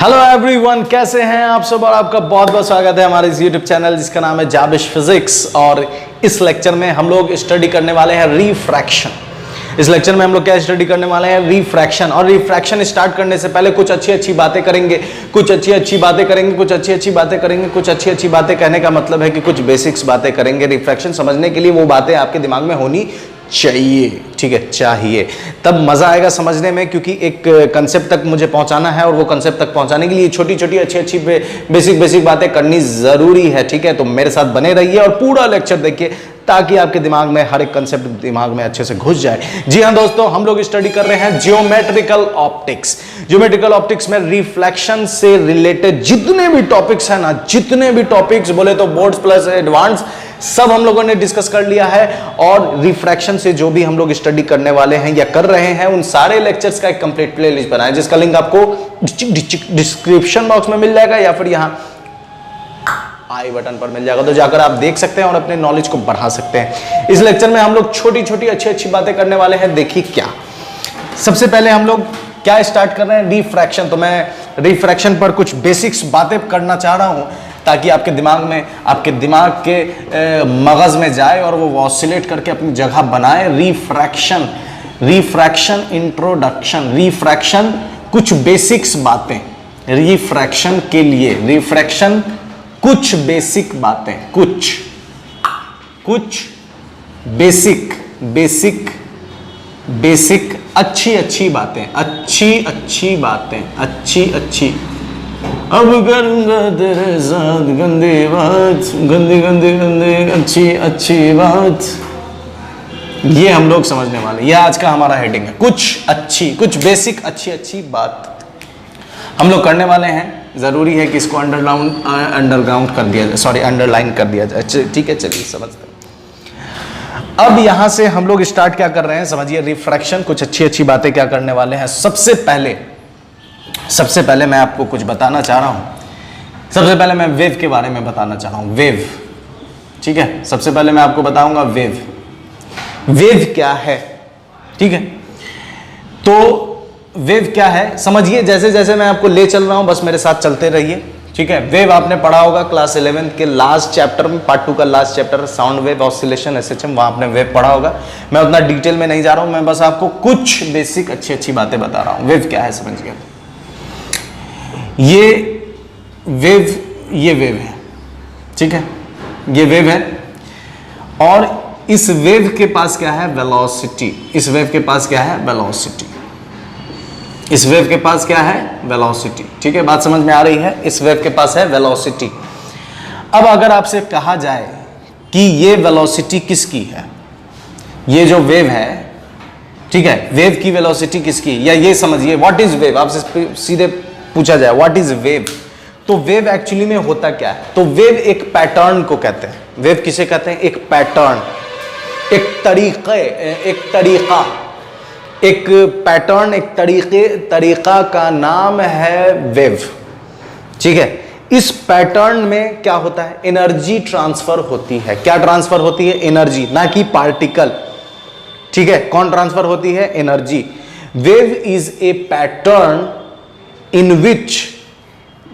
Hello everyone, कैसे हैं आप सब। और आपका बहुत बहुत स्वागत है हमारे इस यूट्यूब चैनल जिसका नाम है जाबिश फिजिक्स। और इस लेक्चर में हम लोग स्टडी करने वाले हैं रिफ्रैक्शन। इस लेक्चर में हम लोग क्या स्टडी करने वाले हैं? रिफ्रैक्शन। और रिफ्रैक्शन स्टार्ट करने से पहले कुछ अच्छी अच्छी बातें करेंगे, कुछ अच्छी अच्छी बातें कहने का मतलब है कि कुछ बेसिक्स बातें करेंगे। रिफ्रैक्शन समझने के लिए वो बातें आपके दिमाग में होनी चाहिए, ठीक है, चाहिए, तब मजा आएगा समझने में, क्योंकि एक कंसेप्ट तक मुझे पहुंचाना है और वो कंसेप्ट तक पहुंचाने के लिए छोटी छोटी अच्छी अच्छी बेसिक बातें करनी जरूरी है, ठीक है। तो मेरे साथ बने रहिए और पूरा लेक्चर देखिए ताकि आपके दिमाग में हर एक कंसेप्ट दिमाग में अच्छे से घुस जाए। जी हाँ दोस्तों, हम लोग स्टडी कर रहे हैं जियोमेट्रिकल ऑप्टिक्स। जियोमेट्रिकल ऑप्टिक्स में रिफ्लेक्शन से रिलेटेड जितने भी टॉपिक्स है ना, जितने भी टॉपिक्स बोले तो बोर्ड्स प्लस एडवांस सब हम लोगों ने डिस्कस कर लिया है। और रिफ्रैक्शन से जो भी हम लोग स्टडी करने वाले हैं या कर रहे हैं उन सारे लेक्चर्स का एक कंप्लीट प्लेलिस्ट बनाया, जिसका लिंक आपको डिस्क्रिप्शन बॉक्स में मिल जाएगा या फिर यहां आई बटन पर मिल जाएगा, तो जाकर आप देख सकते हैं और अपने नॉलेज को बढ़ा सकते हैं। इस लेक्चर में हम लोग छोटी छोटी अच्छी अच्छी बातें करने वाले हैं। देखिए क्या, सबसे पहले हम लोग क्या स्टार्ट कर रहे हैं? रिफ्रैक्शन। तो मैं रिफ्रैक्शन पर कुछ बेसिक्स बातें करना चाह रहा हूं ताकि आपके दिमाग के मगज में जाए और वो ऑसिलेट करके अपनी जगह बनाए। Refraction introduction. रिफ्रैक्शन कुछ बेसिक्स बातें रिफ्रैक्शन के लिए। रिफ्रैक्शन कुछ बेसिक बातें, कुछ बेसिक अच्छी बातें, अच्छी अब करूंगा तेरे साथ गंदी बात, गंदी अच्छी बात। ये हम लोग समझने वाले, ये आज का हमारा हेडिंग है। कुछ बेसिक अच्छी बात हम लोग करने वाले हैं। जरूरी है कि इसको अंडरलाइन कर दिया जाए, ठीक है। चलिए समझते हैं। अब यहां से हम लोग स्टार्ट क्या कर रहे हैं, समझिए। रिफ्रैक्शन कुछ अच्छी बातें क्या करने वाले हैं। सबसे पहले मैं आपको कुछ बताना चाह रहा हूं। सबसे पहले मैं वेव के बारे में बताना चाह रहा हूं। वेव, ठीक है। सबसे पहले मैं आपको बताऊंगा वेव क्या है, ठीक है। तो वेव क्या है समझिए। जैसे जैसे मैं आपको ले चल रहा हूं बस मेरे साथ चलते रहिए, ठीक है। वेव आपने पढ़ा होगा क्लास 11 के लास्ट चैप्टर में, पार्ट 2 का last chapter, sound wave, oscillation, SHM, वहां आपने वेव पढ़ा होगा। मैं उतना डिटेल में नहीं जा रहा हूं, मैं बस आपको कुछ बेसिक अच्छी बातें बता रहा हूं। वेव क्या है समझिए। ये वेव है, ठीक है। ये वेव है और इस वेव के पास क्या है? वेलोसिटी। इस वेव के पास क्या है? वेलोसिटी, ठीक है। बात समझ में आ रही है? इस वेव के पास है वेलोसिटी। अब अगर आपसे कहा जाए कि ये वेलोसिटी किसकी है, ये जो वेव है, ठीक है, वेव की वेलोसिटी किसकी, या ये समझिए व्हाट इज वेव। आपसे सीधे पूछा जाए व्हाट इज वेव, तो वेव एक्चुअली में होता क्या है? तो वेव एक पैटर्न को कहते हैं। वेव किसे कहते हैं? एक पैटर्न, एक तरीका का नाम है वेव, ठीक है। इस पैटर्न में क्या होता है? एनर्जी ट्रांसफर होती है। क्या ट्रांसफर होती है? एनर्जी, ना कि पार्टिकल, ठीक है। कौन ट्रांसफर होती है? Energy. Wave is a pattern in which,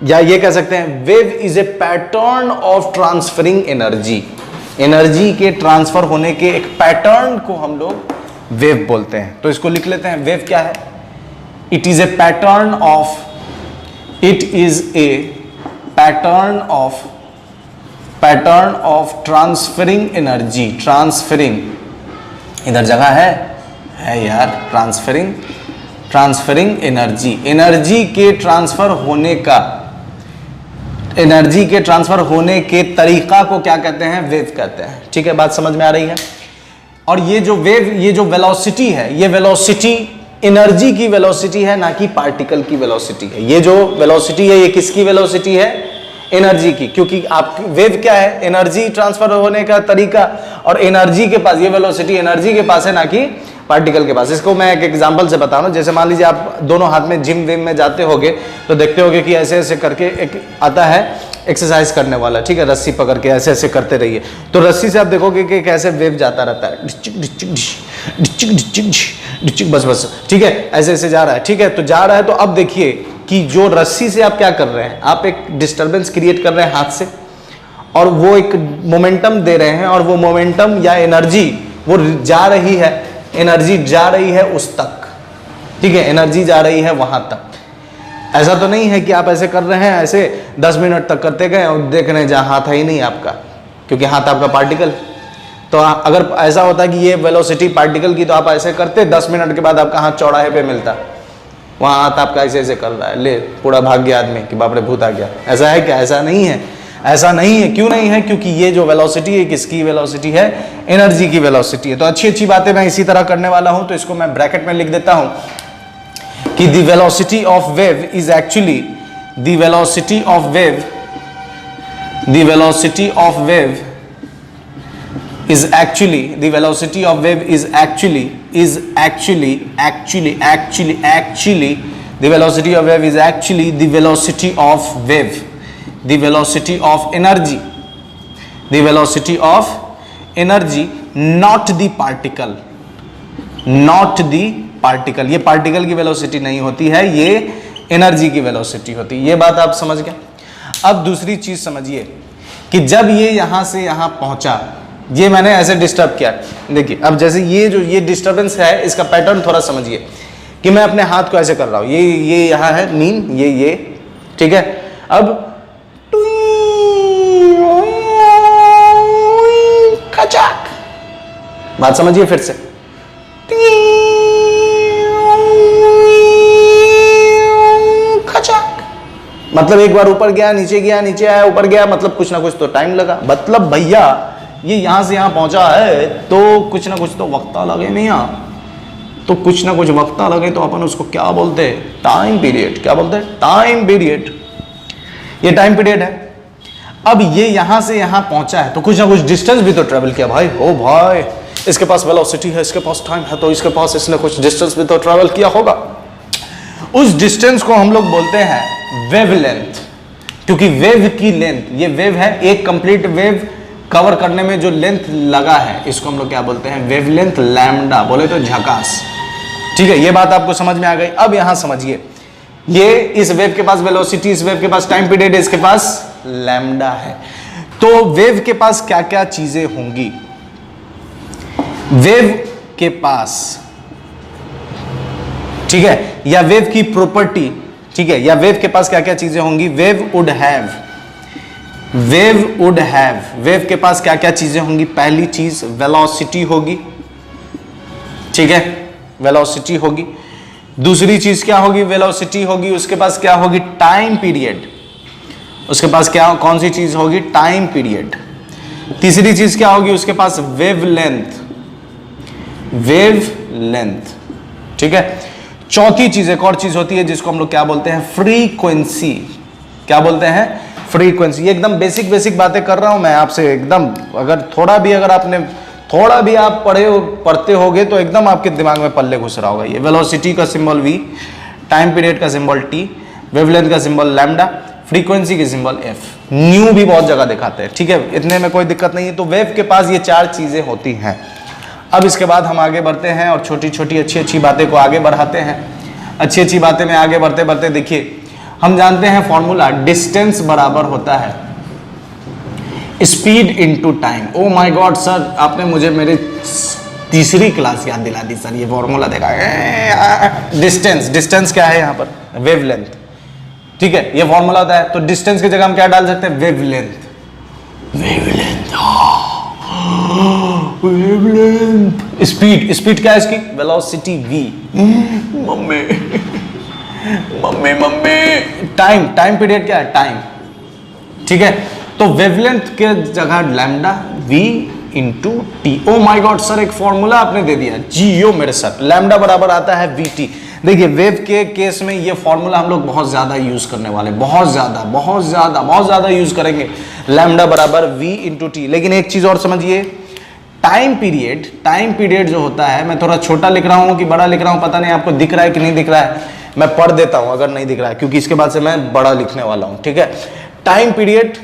या ये कह सकते हैं wave is a pattern of transferring energy. Energy के ट्रांसफर होने के एक पैटर्न को हम लोग वेव बोलते हैं। तो इसको लिख लेते हैं। वेव क्या है? It is a pattern of transferring energy. Transferring, इधर जगह है यार, ट्रांसफरिंग एनर्जी। एनर्जी के ट्रांसफर होने के तरीका को क्या कहते हैं? वेव कहते हैं, ठीक है। बात समझ में आ रही है? और ये जो वेलोसिटी है, ये वेलोसिटी एनर्जी की वेलोसिटी है, ना कि पार्टिकल की वेलोसिटी है। ये जो वेलोसिटी है ये किसकी वेलोसिटी है? एनर्जी की। क्योंकि आप वेव क्या है? एनर्जी ट्रांसफर होने का तरीका, और एनर्जी के पास, ये वेलोसिटी एनर्जी के पास है, ना कि पार्टिकल के पास। इसको मैं एक एग्जांपल से बता रहा हूं। जैसे मान लीजिए आप दोनों हाथ में जिम विम में जाते होगे तो देखते होगे कि ऐसे ऐसे करके एक आता है एक्सरसाइज करने वाला, ठीक है, रस्सी पकड़ के ऐसे ऐसे करते रहिए। तो रस्सी से आप देखोगे कि कैसे वेव जाता रहता है, डिचिक डिचिक डिचिक डिचिक डिचिक, बस बस, ठीक है, ऐसे ऐसे जा रहा है, ठीक है। तो जा रहा है, तो अब देखिए कि जो रस्सी से आप क्या कर रहे हैं, आप एक डिस्टरबेंस क्रिएट कर रहे हैं हाथ से, और वो एक मोमेंटम दे रहे हैं, और वो मोमेंटम या एनर्जी वो जा रही है, एनर्जी जा रही है उस तक, ठीक है, एनर्जी जा रही है वहां तक। ऐसा तो नहीं है कि आप ऐसे कर रहे हैं, ऐसे 10 मिनट तक करते गए और देख रहे हैं जहां हाथ है ही नहीं आपका, क्योंकि हाथ आपका पार्टिकल। तो अगर ऐसा होता कि ये वेलोसिटी पार्टिकल की, तो आप ऐसे करते, 10 मिनट के बाद आपका हाथ चौराहे पे मिलता, वहां हाथ आपका ऐसे ऐसे कर रहा है, ले पूरा भाग गया आदमी कि बाप रे भूत आ गया। ऐसा है क्या? ऐसा नहीं है, ऐसा नहीं है। क्यों नहीं है? क्योंकि ये जो वेलोसिटी है किसकी वेलोसिटी है? एनर्जी की वेलोसिटी है। तो अच्छी अच्छी बातें मैं इसी तरह करने वाला हूं, तो इसको मैं ब्रैकेट में लिख देता हूं कि the velocity of wave is actually the velocity of wave, the velocity of wave is actually the velocity of wave is actually the velocity of wave is actually the velocity of wave, the velocity of energy, the velocity of energy, not the particle, not the particle। ये particle की velocity नहीं होती है, ये energy की velocity होती है। ये बात आप समझ गए। अब दूसरी चीज समझिए कि जब ये यहां से यहां पहुंचा, ये मैंने ऐसे डिस्टर्ब किया, देखिए अब जैसे ये डिस्टरबेंस है, इसका पैटर्न थोड़ा समझिए कि मैं अपने हाथ को ऐसे कर रहा हूं, ये यहां है मीन, ये ठीक है। अब खचाक, बात समझिए फिर से, खचाक, मतलब एक बार ऊपर गया, नीचे आया, ऊपर गया, मतलब कुछ ना कुछ तो टाइम लगा। मतलब भैया ये यहां से यहां पहुंचा है तो कुछ ना कुछ तो वक्त लगे मियां, तो कुछ ना कुछ वक्त लगे तो अपन उसको क्या बोलते हैं? Time period. क्या बोलते हैं? Time period. ये टाइम पीरियड है। अब ये यहां से यहां पहुंचा है तो कुछ ना कुछ डिस्टेंस भी तो ट्रेवल किया भाई। ओ भाई, इसके पास वेलोसिटी है, इसके पास टाइम है, तो इसके पास इसने कुछ डिस्टेंस भी तो ट्रेवल किया होगा। उस डिस्टेंस को हम लोग बोलते हैं वेवलेंथ, क्योंकि वेव की लेंथ, ये वेव है, एक कंप्लीट वेव कवर करने में जो लेंथ लगा है इसको हम लोग क्या बोलते हैं? वेवलेंथ, लैम्डा, बोले तो झकास। ठीक है, ये बात आपको समझ में आ गई। अब यहां समझिए, ये इस वेव के पास वेलोसिटी, इस वेव के पास टाइम पीरियड, इसके पास लैम्डा है। तो वेव के पास क्या क्या चीजें होंगी? वेव के पास, ठीक है, या वेव की प्रॉपर्टी, ठीक है, या वेव के पास क्या क्या चीजें होंगी? वेव वुड हैव, वेव के पास क्या क्या चीजें होंगी? पहली चीज वेलोसिटी होगी, ठीक है, वेलोसिटी होगी। दूसरी चीज क्या होगी? वेलोसिटी होगी, उसके पास क्या होगी? टाइम पीरियड, उसके पास क्या, कौन सी चीज होगी? Time period. तीसरी चीज क्या होगी? उसके पास वेवलेंथ, वेवलेंथ, ठीक है। चौथी चीज एक और चीज होती है जिसको हम लोग क्या बोलते हैं? फ्रीक्वेंसी। क्या बोलते हैं? फ्रीक्वेंसी। ये एकदम बेसिक बातें कर रहा हूं मैं आपसे, एकदम अगर थोड़ा भी आप पढ़ते होगे तो एकदम आपके दिमाग में पल्ले घुस रहा होगा। ये वेलोसिटी का सिंबल V, टाइम पीरियड का सिंबल T, वेवलेंथ का सिंबल लैम्डा, फ्रीक्वेंसी के सिंबल F, न्यू भी बहुत जगह दिखाते हैं, ठीक है, इतने में कोई दिक्कत नहीं है। तो वेव के पास ये चार चीजें होती हैं। अब इसके बाद हम आगे बढ़ते हैं और छोटी छोटी अच्छी बातें को आगे बढ़ाते हैं। अच्छी बातें में आगे बढ़ते बढ़ते देखिए, हम जानते हैं फॉर्मूला, डिस्टेंस बराबर होता है speed into time. Oh my God sir, आपने मुझे मेरे तीसरी क्लास याद दिला दी सर, ये फॉर्मूला देखा। डिस्टेंस क्या है यहाँ पर? वेवलेंथ, ठीक है, ये फॉर्मूला होता है। तो डिस्टेंस की जगह हम क्या डाल सकते हैं? Wavelength, wavelength. स्पीड क्या है इसकी? Velocity V। Mummy. Time period क्या है? टाइम, ठीक है। तो वेवलेंथ के जगह lambda V into T. Oh my God sir, एक फॉर्मूला आपने दे दिया, जियो मेरे सर। लैम्डा बराबर आता है VT। देखिए वेव के केस में ये फॉर्मूला हम लोग बहुत ज्यादा यूज करने वाले, बहुत ज्यादा यूज करेंगे। लैम्डा बराबर V इंटू टी। लेकिन एक चीज और समझिए, टाइम पीरियड जो होता है, मैं थोड़ा छोटा लिख रहा हूं कि बड़ा लिख रहा हूं पता नहीं, आपको दिख रहा है कि नहीं दिख रहा है, मैं पढ़ देता हूं अगर नहीं दिख रहा है, क्योंकि इसके बाद से मैं बड़ा लिखने वाला हूं, ठीक है। टाइम पीरियड,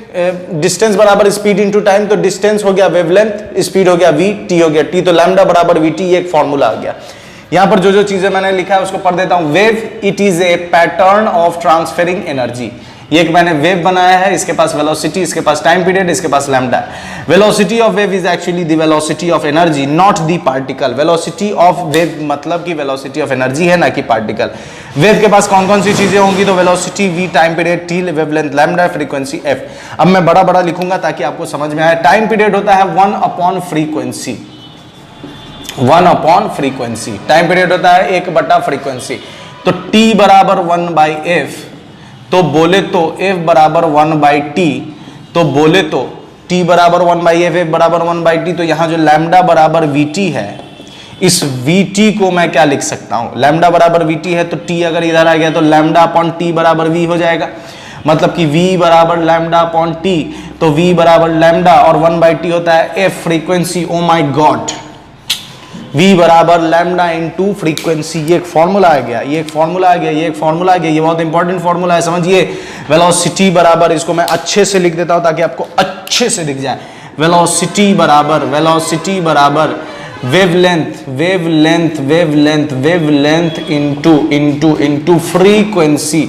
डिस्टेंस बराबर स्पीड इनटू टाइम, तो डिस्टेंस हो गया वेवलेंथ, स्पीड हो गया V, T हो गया T, तो लैम्डा बराबर VT, ये एक फॉर्मूला आ गया। यहां पर जो जो चीजें मैंने लिखा है उसको पढ़ देता हूं। Wave it is a pattern of transferring energy. ये एक मैंने वेव बनाया है, इसके पास वेलोसिटी, इसके पास टाइम पीरियड, इसके पास lambda. Velocity of wave is actually the velocity of energy not the particle. Velocity of wave मतलब कि वेलोसिटी ऑफ एनर्जी है ना कि पार्टिकल। वेव के पास कौन कौन सी चीजें होंगी, तो velocity v, time period t, wavelength lambda, frequency f। अब मैं बड़ा बड़ा लिखूंगा ताकि आपको समझ में आए। टाइम पीरियड होता है 1 upon frequency, 1 upon frequency. Time period होता है 1 बटा फ्रीक्वेंसी। तो t बराबर 1 बाई एफ, तो बोले तो f बराबर 1 बाई टी, तो बोले तो t बराबर 1 बाई एफ, बराबर 1 बाई टी। तो यहां जो लैम्डा बराबर vt है, इस vt को मैं क्या लिख सकता हूं, लैम्डा बराबर vt है तो t अगर इधर आ गया तो लैम्डा अपॉन टी बराबर v हो जाएगा। मतलब कि v बराबर लैम्डा अपॉन टी, तो v बराबर लैम्डा और 1 बाई टी होता है f frequency. Oh my God, v बराबर लैम्डा इनटू फ्रीक्वेंसी। ये एक फॉर्मूला आ गया, ये एक फॉर्मूला आ गया, ये एक फॉर्मूला आ गया। ये बहुत इंपॉर्टेंट फॉर्मूला है, समझिए। वेलोसिटी बराबर, इसको मैं अच्छे से लिख देता हूं ताकि आपको अच्छे से दिख जाए। वेलोसिटी बराबर wavelength, wavelength, wavelength, wavelength into frequency,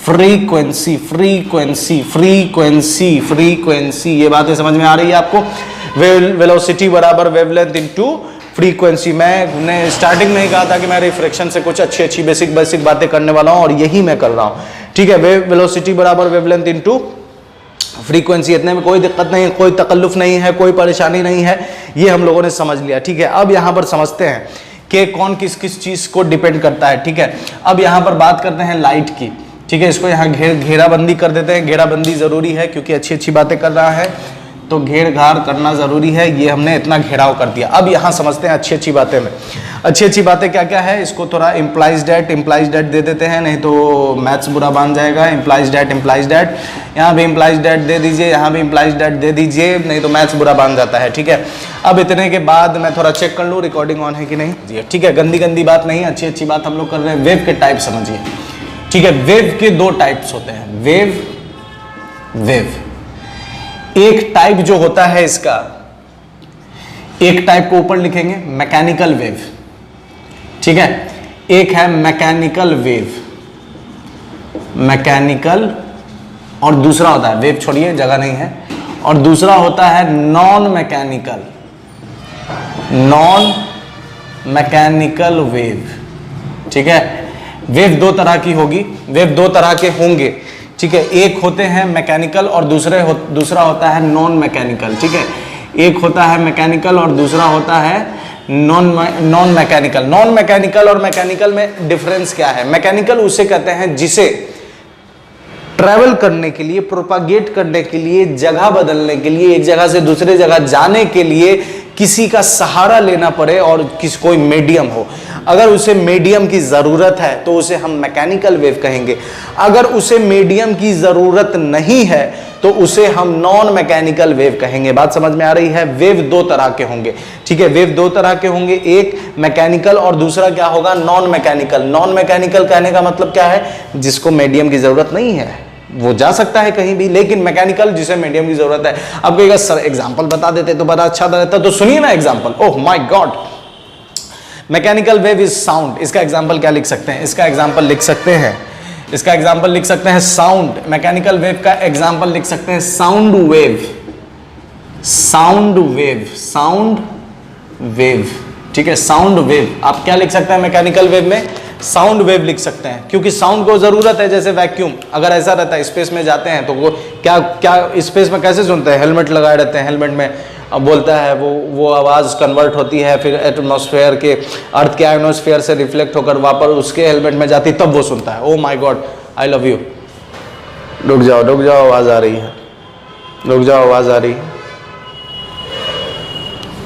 frequency, frequency, frequency, frequency. ये बातें समझ में आ रही है आपको। वेलोसिटी बराबर वेवलेंथ इनटू फ्रीक्वेंसी। मैंने स्टार्टिंग में ही कहा था कि मैं रिफ्रैक्शन से कुछ अच्छी अच्छी बेसिक बातें करने वाला हूं और यही मैं कर रहा हूं, ठीक है। वेलोसिटी बराबर वेवलेंथ इनटू फ्रीक्वेंसी। इतने में कोई दिक्कत नहीं है, कोई तकल्लुफ नहीं है, कोई परेशानी नहीं है, ये हम लोगों ने समझ लिया, ठीक है। अब यहां पर समझते हैं कि कौन किस किस चीज को डिपेंड करता है, ठीक है। अब यहां पर बात करते हैं लाइट की, ठीक है। इसको यहां घेराबंदी कर देते हैं। घेराबंदी जरूरी है क्योंकि अच्छी अच्छी बातें कर रहा है तो घेर घार करना जरूरी है। ये हमने इतना घेराव कर दिया। अब यहां समझते हैं अच्छी अच्छी बातें में। अच्छी अच्छी बातें क्या क्या है, इसको थोड़ा इम्प्लाइज डेट दे देते हैं, नहीं तो मैथ्स बुरा मान जाएगा। इम्प्लाइज डेट, यहाँ भी इम्प्लाइज डेट दे दीजिए, यहाँ भी इम्प्लाइज डेट दे दीजिए, नहीं तो मैथ्स बुरा मान जाता है, ठीक है। अब इतने के बाद मैं थोड़ा चेक कर लूँ रिकॉर्डिंग ऑन है कि नहीं जी, ठीक है। गंदी गंदी बात नहीं, अच्छी अच्छी बात हम लोग कर रहे हैं। वेव के टाइप समझिए, ठीक है। वेव के 2 टाइप्स होते हैं, वेव। एक टाइप जो होता है इसका, एक टाइप को ऊपर लिखेंगे मैकेनिकल वेव, ठीक है। एक है मैकेनिकल वेव, मैकेनिकल, और दूसरा होता है, वेव छोड़िए जगह नहीं है, और दूसरा होता है नॉन मैकेनिकल वेव, ठीक है। वेव 2 तरह की होगी, वेव 2 तरह के होंगे, ठीक है। एक होते हैं मैकेनिकल और दूसरा होता है नॉन मैकेनिकल, ठीक है। एक होता है मैकेनिकल और दूसरा होता है नॉन मैकेनिकल। नॉन मैकेनिकल और मैकेनिकल में डिफरेंस क्या है? मैकेनिकल उसे कहते हैं जिसे ट्रैवल करने के लिए, प्रोपागेट करने के लिए, जगह बदलने के लिए, एक जगह से दूसरे जगह जाने के लिए किसी का सहारा लेना पड़े और कोई मीडियम हो। अगर उसे मीडियम की जरूरत है तो उसे हम मैकेनिकल वेव कहेंगे। अगर उसे मीडियम की जरूरत नहीं है तो उसे हम नॉन मैकेनिकल वेव कहेंगे। बात समझ में आ रही है? वेव 2 तरह के होंगे, ठीक है। वेव 2 तरह के होंगे, एक मैकेनिकल और दूसरा क्या होगा? Non mechanical. नॉन मैकेनिकल कहने का मतलब क्या है? जिसको मीडियम की जरूरत नहीं है, वो जा सकता है कहीं भी, लेकिन मैकेनिकल जिसे मीडियम की जरूरत है। अब कहेगा सर एग्जांपल बता देते तो बड़ा अच्छा रहता, तो सुनिए ना example. Oh my God, mechanical wave is sound. इसका एग्जांपल क्या लिख सकते हैं? इसका एग्जांपल लिख सकते हैं, इसका एग्जांपल लिख सकते हैं साउंड। मैकेनिकल वेव का एग्जांपल लिख सकते हैं sound wave, sound wave, sound wave, ठीक है। साउंड वेव आप क्या लिख सकते हैं मैकेनिकल वेव में? साउंड वेव लिख सकते हैं, क्योंकि साउंड को जरूरत है। जैसे वैक्यूम अगर ऐसा रहता है, स्पेस में जाते हैं तो वो क्या स्पेस में कैसे सुनते हैं? हेलमेट लगाए रहते हैं, हेलमेट में अब बोलता है वो आवाज़ कन्वर्ट होती है, फिर एटमॉस्फेयर के, अर्थ के आयोनोस्फेयर से रिफ्लेक्ट होकर वापस उसके हेलमेट में जाती, तब वो सुनता है। Oh my God, I love you. रुक जाओ, आवाज़ आ रही है, रुक जाओ, आवाज़ आ रही है।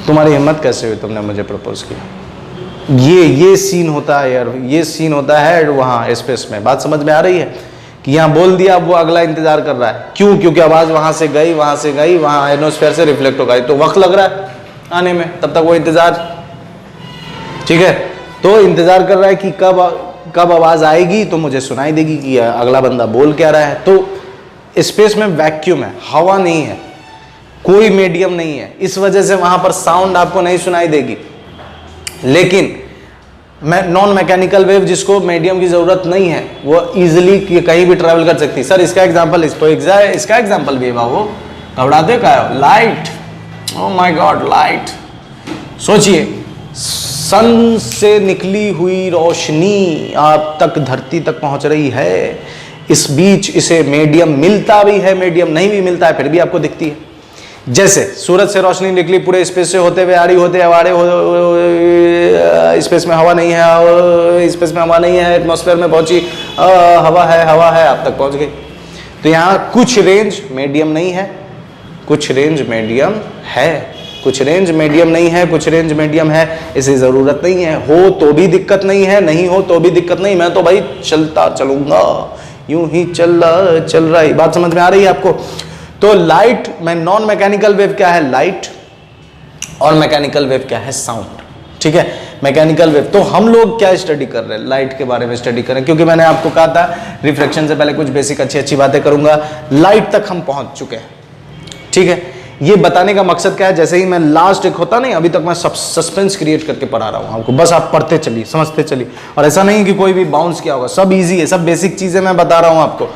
तुम्हारी हिम्मत कैसे हुई, तुमने मुझे प्रपोज किया? ये सीन होता है यार, ये सीन होता है वहाँ स्पेस में। बात समझ में आ रही है कि यहाँ बोल दिया, अब वो अगला इंतजार कर रहा है। क्यों? क्योंकि आवाज़ वहाँ से गई, वहाँ आयनोस्फेयर से रिफ्लेक्ट हो गई, तो वक्त लग रहा है आने में, तब तक वो इंतजार, ठीक है। तो इंतजार कर रहा है कि कब आवाज़ आएगी तो मुझे सुनाई देगी कि अगला बंदा बोल क्या रहा है। तो स्पेस में वैक्यूम है, हवा नहीं है, कोई मीडियम नहीं है, इस वजह से वहाँ पर साउंड आपको नहीं सुनाई देगी। लेकिन नॉन मैकेनिकल वेव जिसको मीडियम की जरूरत नहीं है, वो इजीली कहीं भी ट्रैवल कर सकती है। सर इसका एग्जांपल, इसका एग्जांपल भी है बाबू, घबराते का है? Light, oh my God, light. सोचिए, सन से निकली हुई रोशनी आप तक, धरती तक पहुंच रही है, इस बीच इसे मीडियम मिलता भी है, मीडियम नहीं भी मिलता है, फिर भी आपको दिखती है। जैसे सूरज से रोशनी निकली, पूरे स्पेस से होते हुए आ रही, होते हुए आ रही, स्पेस में हवा नहीं है, स्पेस में हवा नहीं है, एटमॉस्फेयर में पहुंची, हवा है, आप तक पहुंच गई। तो यहाँ कुछ रेंज मीडियम नहीं है, कुछ रेंज मीडियम है, कुछ रेंज मीडियम नहीं है, कुछ रेंज मीडियम है। इसे जरूरत नहीं है, हो तो भी दिक्कत नहीं है, नहीं हो तो भी दिक्कत नहीं, मैं तो भाई चलता चलूंगा, यूं ही चल रहा है। बात समझ में आ रही है आपको? तो लाइट में नॉन मैकेनिकल वेव क्या है? लाइट, और मैकेनिकल वेव क्या है? साउंड। ठीक है, मैकेनिकल वेव। तो हम लोग क्या स्टडी कर रहे हैं? लाइट के बारे में स्टडी कर रहे हैं, क्योंकि मैंने आपको कहा था रिफ्लेक्शन से पहले कुछ बेसिक अच्छी बातें करूंगा। लाइट तक हम पहुंच चुके हैं। ठीक है, ये बताने का मकसद क्या है? जैसे ही मैं लास्ट एक होता नहीं, अभी तक मैं सस्पेंस क्रिएट करके पढ़ा रहा हूं आपको, बस आप पढ़ते चलिए, समझते चलिए, और ऐसा नहीं कि कोई भी बाउंस किया होगा, सब इजी है, सब बेसिक चीजें मैं बता रहा हूं आपको।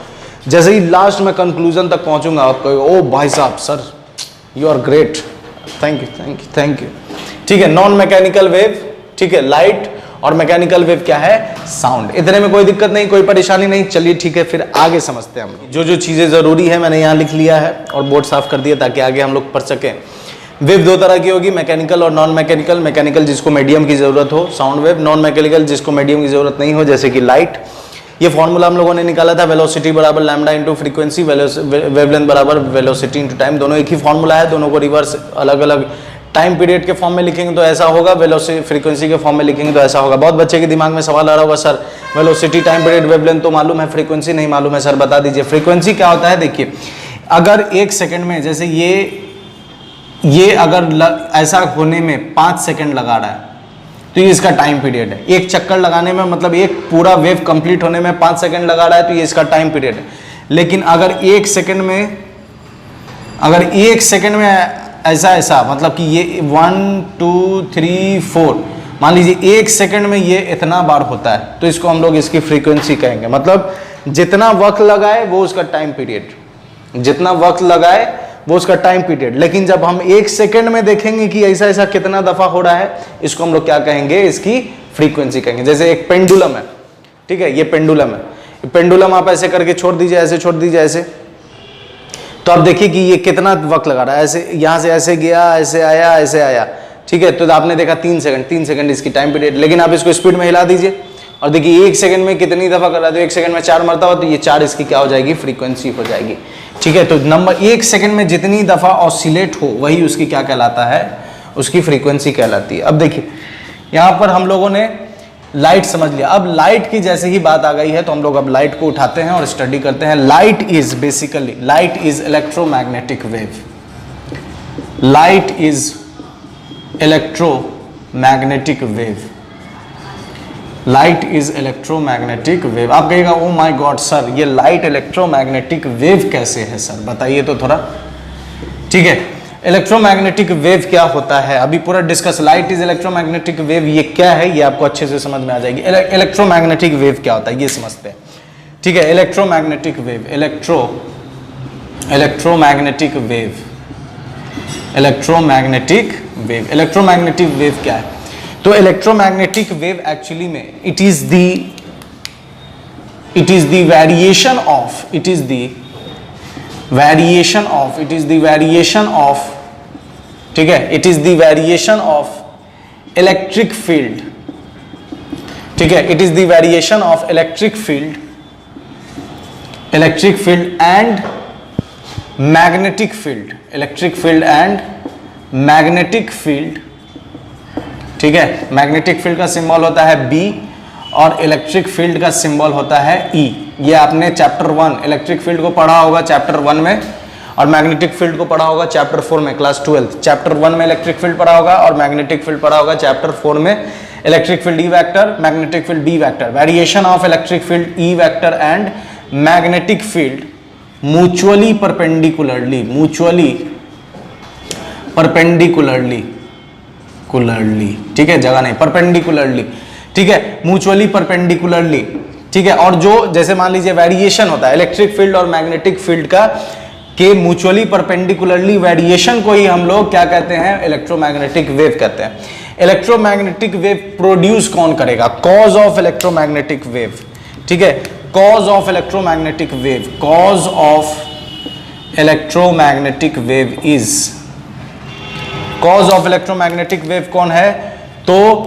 जैसे ही लास्ट में कंक्लूजन तक पहुंचूंगा, आपको ओ भाई साहब, sir you are great, thank you thank you thank you. ठीक है, नॉन मैकेनिकल वेव, ठीक है, लाइट, और मैकेनिकल वेव क्या है? साउंड। इतने में कोई दिक्कत नहीं, कोई परेशानी नहीं। चलिए ठीक है, फिर आगे समझते हैं हम लोग। जो चीजें जरूरी है मैंने यहाँ लिख लिया है और बोर्ड साफ कर दिया ताकि आगे हम लोग पढ़ सकें। वेव दो तरह की होगी, मैकेनिकल और नॉन मैकेनिकल। मैकेनिकल जिसको मीडियम की जरूरत हो, साउंड वेव। नॉन मैकेनिकल जिसको मीडियम की जरूरत नहीं हो, जैसे कि लाइट। ये फॉर्मूला हम लोगों ने निकाला था, वेलोसिटी बराबर लैम्डा इंटू फ्रीक्वेंसी, वेवलेंथ बराबर वेलोसिटी इंटू टाइम। दोनों एक ही फॉर्मूला है, दोनों को रिवर्स अलग अलग टाइम पीरियड के फॉर्म में लिखेंगे तो ऐसा होगा, वेलोसिटी फ्रीक्वेंसी के फॉर्म में लिखेंगे तो ऐसा होगा। बहुत बच्चे के दिमाग में सवाल आ रहा होगा, sir velocity time period wavelength तो मालूम है, फ्रीक्वेंसी नहीं मालूम है, सर बता दीजिए। फ्रीक्वेंसी क्या होता है? देखिए, अगर एक सेकंड में, जैसे ये अगर ऐसा होने में 5 सेकंड लगा रहा है तो ये इसका टाइम पीरियड है। एक चक्कर लगाने में, मतलब एक पूरा वेव कंप्लीट होने में 5 सेकंड लगा रहा है तो ये इसका टाइम पीरियड है। लेकिन अगर एक सेकंड में ऐसा मतलब कि ये 1 2 3 4, मान लीजिए एक सेकंड में ये इतना बार होता है, तो इसको हम लोग इसकी फ्रीक्वेंसी कहेंगे। मतलब जितना वक्त लगाए वो उसका टाइम पीरियड, जितना वक्त लगाए वो उसका टाइम पीरियड। लेकिन जब हम एक सेकंड में देखेंगे कि ऐसा ऐसा कितना दफा हो रहा है, इसको हम लोग क्या कहेंगे? इसकी फ्रीक्वेंसी कहेंगे। जैसे एक पेंडुलम है, ठीक है, ये पेंडुलम है। पेंडुलम आप ऐसे करके छोड़ दीजिए, ऐसे छोड़ दीजिए, ऐसे, तो आप देखिए कि ये कितना वक्त लगा रहा है। ऐसे यहां से ऐसे गया, ऐसे आया, ऐसे आया, ठीक है, तो आपने देखा 3 सेकंड इसकी टाइम पीरियड। लेकिन आप इसको स्पीड में हिला दीजिए और देखिए एक सेकंड में कितनी दफा कर रहा है, तो एक सेकंड में 4 मरतबा, तो ये 4 इसकी क्या हो जाएगी? फ्रीक्वेंसी हो जाएगी। ठीक है, तो नंबर एक सेकंड में जितनी दफा ऑसिलेट हो वही उसकी क्या कहलाता है? उसकी फ्रीक्वेंसी कहलाती है। अब देखिए, यहां पर हम लोगों ने लाइट समझ लिया। अब लाइट की जैसे ही बात आ गई है तो हम लोग अब लाइट को उठाते हैं और स्टडी करते हैं। Light is basically, light is electromagnetic wave. Light is electromagnetic wave. Light is electromagnetic wave. आप कहिएगा ओ माय गॉड सर, ये लाइट इलेक्ट्रोमैग्नेटिक वेव कैसे है सर, बताइए तो थोड़ा। ठीक है, इलेक्ट्रोमैग्नेटिक वेव क्या होता है अभी पूरा discuss. Light is electromagnetic wave, ये क्या है ये आपको अच्छे से समझ में आ जाएगी। इलेक्ट्रोमैग्नेटिक वेव क्या होता है ये समझते हैं। ठीक है, electromagnetic wave, electromagnetic wave, electromagnetic wave. Electromagnetic wave क्या है? तो इलेक्ट्रोमैग्नेटिक वेव एक्चुअली में it is the variation of, ठीक है, it is the variation of electric field. ठीक है, it is the variation of electric field and magnetic field, electric field and magnetic field. ठीक है, मैग्नेटिक फील्ड का symbol होता है B और इलेक्ट्रिक फील्ड का सिंबल होता है E। ये आपने चैप्टर 1 इलेक्ट्रिक फील्ड को पढ़ा होगा चैप्टर 1 में, और मैग्नेटिक फील्ड को पढ़ा होगा चैप्टर 4 में, क्लास 12। चैप्टर 1 में इलेक्ट्रिक फील्ड पढ़ा होगा और मैग्नेटिक फील्ड पढ़ा होगा चैप्टर 4 में। Electric field E vector, magnetic field B vector. Variation of electric field E vector and magnetic field mutually perpendicularly, ठीक है, जगह नहीं, परपेंडिकुलरली ठीक है, म्यूचुअली परपेंडिकुलरली, ठीक है। और जो जैसे मान लीजिए वेरिएशन होता है इलेक्ट्रिक फील्ड और मैग्नेटिक फील्ड का के म्यूचुअली परपेंडिकुलरली वेरिएशन को ही हम लोग क्या कहते हैं, इलेक्ट्रोमैग्नेटिक वेव कहते हैं। इलेक्ट्रोमैग्नेटिक वेव प्रोड्यूस कौन करेगा, कॉज ऑफ इलेक्ट्रोमैग्नेटिक वेव, ठीक है, cause of electromagnetic wave, cause of electromagnetic wave is, cause of electromagnetic wave कौन है, तो